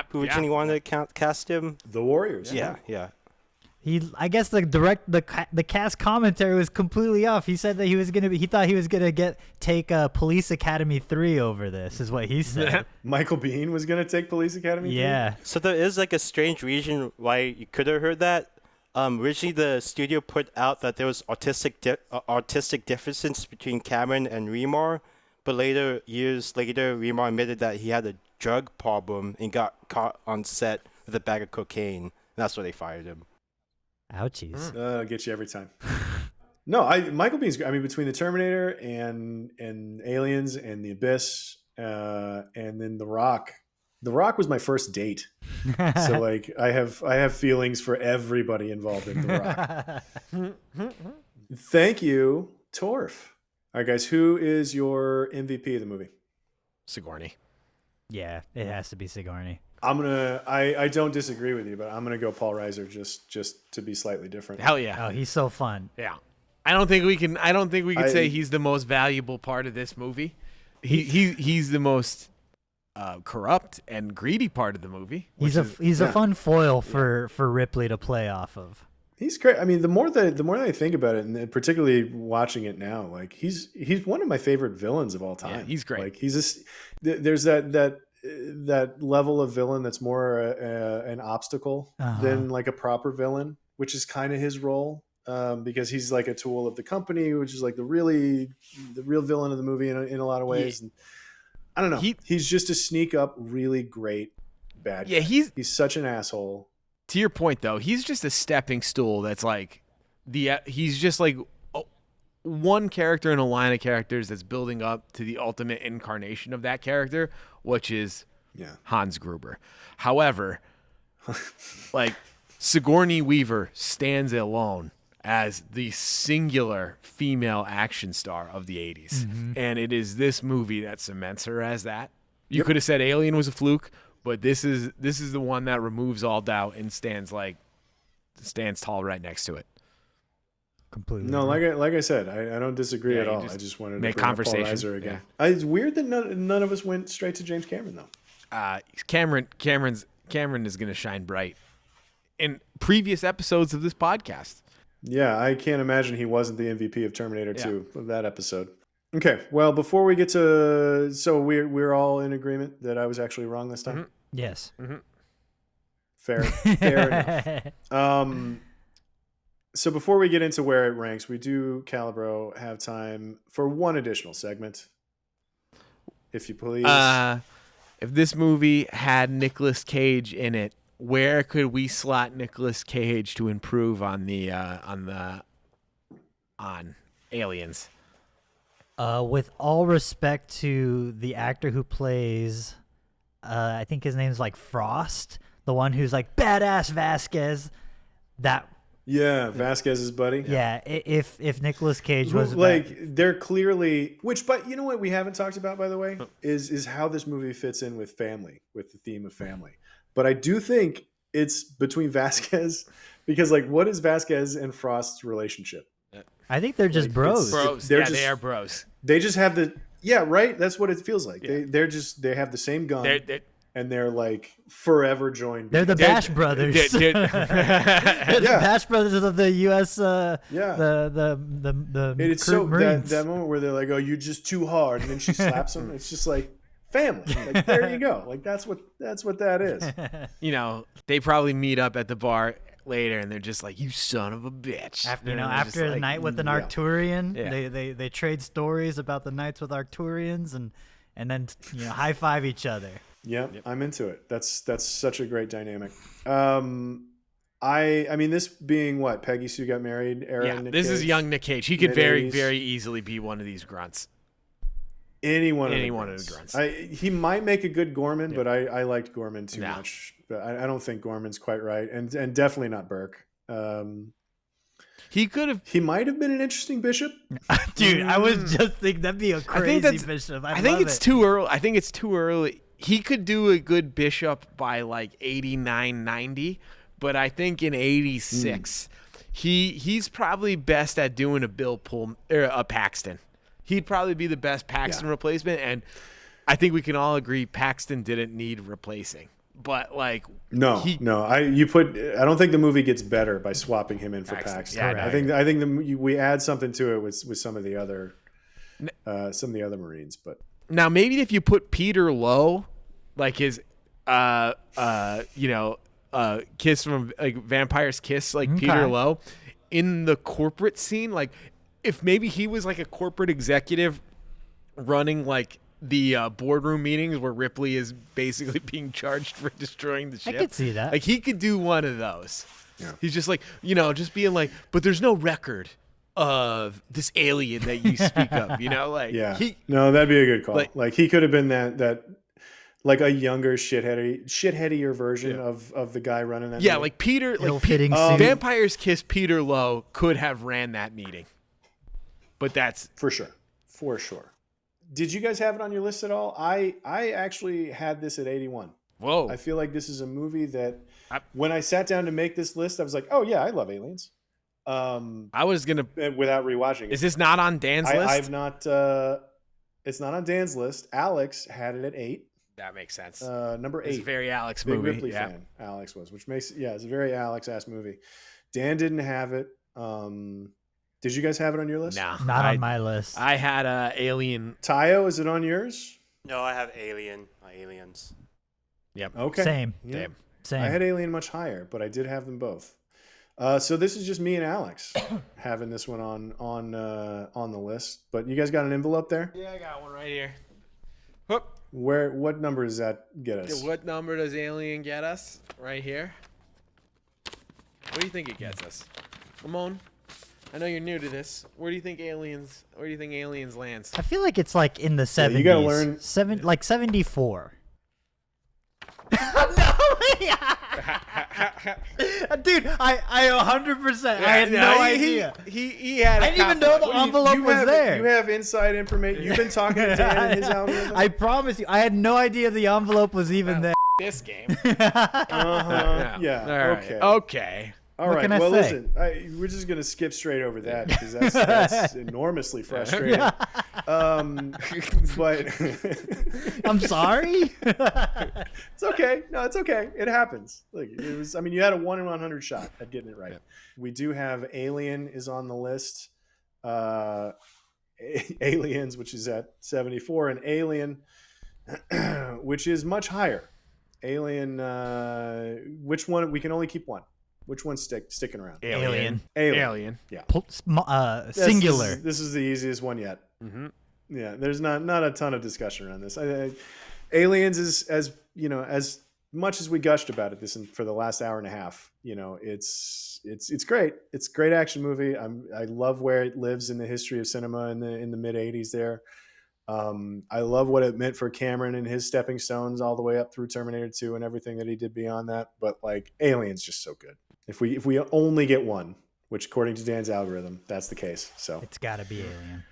who originally wanted to cast him. The Warriors. Yeah. I guess the cast commentary was completely off. He said that he thought he was gonna take Police Academy 3 over this, is what he said. Michael Biehn was gonna take Police Academy 3? Yeah. So there is like a strange reason why you could have heard that. Originally, the studio put out that there was artistic differences between Cameron and Remar, but years later, Remar admitted that he had a drug problem and got caught on set with a bag of cocaine. That's why they fired him. Ouchies. I'll get you every time. No, Michael Bihn's. I mean, between the Terminator and Aliens and the Abyss, and then The Rock. The Rock was my first date, so like I have feelings for everybody involved in The Rock. Thank you, Torf. All right, guys, who is your MVP of the movie? Sigourney. Yeah, it has to be Sigourney. I don't disagree with you, but I'm gonna go Paul Reiser just to be slightly different. Hell yeah. Oh, he's so fun. Yeah. I don't think we can say he's the most valuable part of this movie. He's the most corrupt and greedy part of the movie. He's a fun foil for Ripley to play off of. He's great. I mean, the more that I think about it, and particularly watching it now, like he's one of my favorite villains of all time. Yeah, he's great. Like there's that level of villain that's more an obstacle than like a proper villain, which is kind of his role, because he's like a tool of the company, which is like the real villain of the movie in a lot of ways. And I don't know. He's just a sneak up, really great bad guy. Yeah, he's such an asshole. To your point, though, he's just a stepping stool. That's like he's just like one character in a line of characters that's building up to the ultimate incarnation of that character, which is Hans Gruber. However, like Sigourney Weaver stands alone as the singular female action star of the 80s. Mm-hmm. And it is this movie that cements her as that. You could have said Alien was a fluke, but this is the one that removes all doubt and stands tall right next to it. Completely. No, like I said, I don't disagree at all. I just wanted to make bring up conversation Paul Reiser again. Yeah. It's weird that none of us went straight to James Cameron though. Cameron is going to shine bright in previous episodes of this podcast. Yeah, I can't imagine he wasn't the MVP of Terminator 2 of that episode. Okay, well, before we get to... So we're all in agreement that I was actually wrong this time? Mm-hmm. Yes. Mm-hmm. Fair enough. So before we get into where it ranks, we do, Calibro, have time for one additional segment, if you please. If this movie had Nicolas Cage in it, where could we slot Nicolas Cage to improve on Aliens? With all respect to the actor who plays, I think his name's like Frost, the one who's like badass Vasquez. Vasquez's buddy. Yeah, if Nicolas Cage was they're clearly, but you know what we haven't talked about, by the way, is how this movie fits in with family, with the theme of family. But I do think it's between Vasquez, because like, what is Vasquez and Frost's relationship? I think they're just bros. They are bros. They just have right. That's what it feels like. Yeah. They have the same gun, and they're like forever joined. They're the Bash Brothers. They're the Bash Brothers of the U.S. The it's so that moment where they're like, "Oh, you're just too hard," and then she slaps him. It's just like family. Like, there you go. Like that's what that is. You know, they probably meet up at the bar later, and they're just like, "You son of a bitch." After the night with an Arcturian, they trade stories about the nights with Arcturians, and then high five each other. Yep, I'm into it. That's such a great dynamic. I mean, this being what Peggy Sue got married. Nick this Cage, is young Nick Cage. He could very, very easily be one of these grunts. Any one of the grunts. He might make a good Gorman, but I liked Gorman too much. But I don't think Gorman's quite right, and definitely not Burke. He could have. He might have been an interesting bishop. Dude, I was just thinking that'd be a crazy bishop. I think it's too early. I think it's too early. He could do a good bishop by like 89, 90, but I think in 86, he's probably best at doing a Bill Pullman or a Paxton. He'd probably be the best Paxton replacement, and I think we can all agree Paxton didn't need replacing. But like I don't think the movie gets better by swapping him in for Paxton. Yeah, I think we add something to it with some of the other Marines. But now maybe if you put Peter Lowe, like his kiss from like Vampire's Kiss, like Peter Lowe, in the corporate scene, like if maybe he was like a corporate executive running like the boardroom meetings where Ripley is basically being charged for destroying the ship. I could see that. Like he could do one of those. Yeah. He's just like, just being like, but there's no record of this alien that you speak of, like that'd be a good call. Like he could have been that like a younger shitheadier version of the guy running that meeting. Like Peter, Vampire's Kiss Peter Lowe could have ran that meeting. But that's for sure. Did you guys have it on your list at all? I actually had this at 81. Whoa. I feel like this is a movie that when I sat down to make this list, I was like, oh yeah, I love Aliens. I was going to... Without rewatching it. Is this not on Dan's list? I've not... it's not on Dan's list. Alex had it at 8. That makes sense. Number 8. It's a very Alex Big movie. Ripley fan. Alex was, which makes... Yeah, it's a very Alex-ass movie. Dan didn't have it. Did you guys have it on your list? No. Not on my list. I had Alien. Tayo, is it on yours? No, I have Aliens. Yep. Okay. Same. Yeah. Same. I had Alien much higher, but I did have them both. So this is just me and Alex having this one on the list. But you guys got an envelope there? Yeah, I got one right here. Whoop. What number does that get us? What number does Alien get us? Right here. What do you think it gets us? Ramon? I know you're new to this. Where do you think Aliens lands? I feel like it's like in the 70s. You gotta learn. 74. Dude, I 100%. I had no idea. He had. I didn't even know the envelope was there. You have inside information. You've been talking to Dan and his algorithm. I promise you, I had no idea the envelope was even there. This game. Yeah. Okay. All what right. Can I well, say? Listen. We're just gonna skip straight over that because that's enormously frustrating. But I'm sorry. It's okay. No, it's okay. It happens. Look, it was. I mean, you had a 1 in 100 shot at getting it right. Yeah. We do have Alien is on the list. Aliens, which is at 74, and Alien, which is much higher. Alien. Which one? We can only keep one. Which one's sticking around? Alien. Yeah. Singular. This is the easiest one yet. Mm-hmm. Yeah. There's not a ton of discussion around this. Aliens is as much as we gushed about it for the last hour and a half. It's great. It's a great action movie. I love where it lives in the history of cinema in the mid 80s there. I love what it meant for Cameron and his stepping stones all the way up through Terminator 2 and everything that he did beyond that. But like Alien's just so good. If we only get one, which according to Dan's algorithm, that's the case. So it's got to be Alien.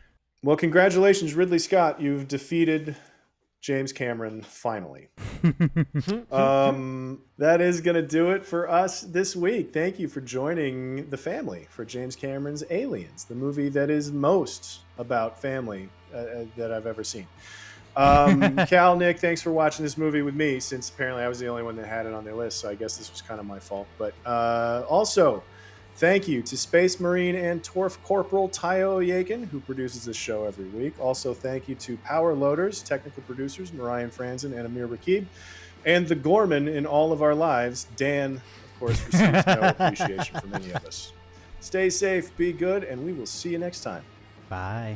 Well, congratulations, Ridley Scott. You've defeated James Cameron finally. That is going to do it for us this week. Thank you for joining the family for James Cameron's Aliens, the movie that is most about family that I've ever seen. Cal, Nick, thanks for watching this movie with me, since apparently I was the only one that had it on their list, so I guess this was kind of my fault. But also, thank you to Space Marine and Torf Corporal Tayo Oyekan, who produces this show every week. Also, thank you to Power Loaders, technical producers Marhyan, Franzen, and Amir, Rakib, and the Gorman in all of our lives, Dan, of course, receives no appreciation from any of us. Stay safe, be good, and we will see you next time. Bye.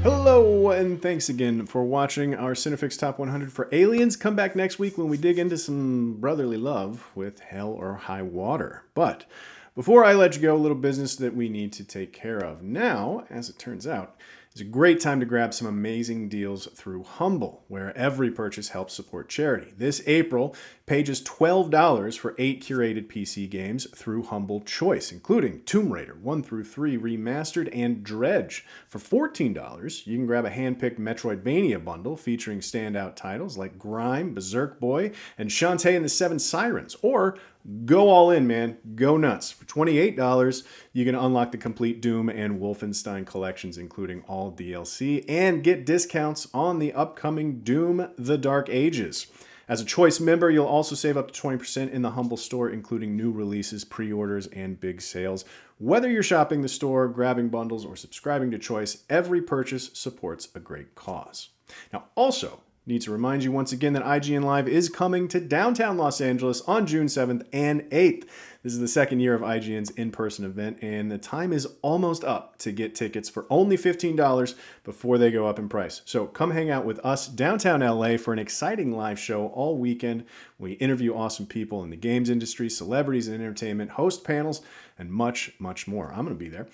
Hello, and thanks again for watching our CineFix Top 100 for Aliens. Come back next week when we dig into some brotherly love with Hell or High Water. But Before I let you go, a little business that we need to take care of. Now, as it turns out, it's a great time to grab some amazing deals through Humble, where every purchase helps support charity. This April, pay just $12 for 8 curated PC games through Humble Choice, including Tomb Raider 1 through 3 Remastered and Dredge. For $14, you can grab a hand-picked Metroidvania bundle featuring standout titles like Grime, Berserk Boy, and Shantae and the Seven Sirens. Or go all in, man. Go nuts. For $28, you can unlock the complete Doom and Wolfenstein collections, including all DLC, and get discounts on the upcoming Doom: The Dark Ages. As a Choice member, you'll also save up to 20% in the Humble store, including new releases, pre-orders, and big sales. Whether you're shopping the store, grabbing bundles, or subscribing to Choice, every purchase supports a great cause. Now, also, need to remind you once again that IGN Live is coming to downtown Los Angeles on June 7th and 8th. This is the second year of IGN's in-person event, and the time is almost up to get tickets for only $15 before they go up in price. So come hang out with us downtown LA for an exciting live show all weekend. We interview awesome people in the games industry, celebrities in entertainment, host panels, and much, much more. I'm going to be there.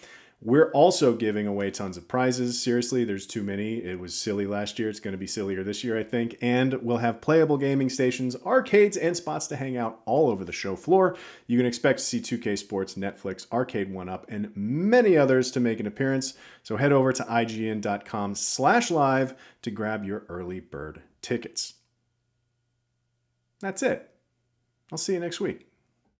We're also giving away tons of prizes. Seriously, there's too many. It was silly last year. It's going to be sillier this year, I think. And we'll have playable gaming stations, arcades, and spots to hang out all over the show floor. You can expect to see 2K Sports, Netflix, Arcade 1-Up, and many others to make an appearance. So head over to IGN.com/live to grab your early bird tickets. That's it. I'll see you next week.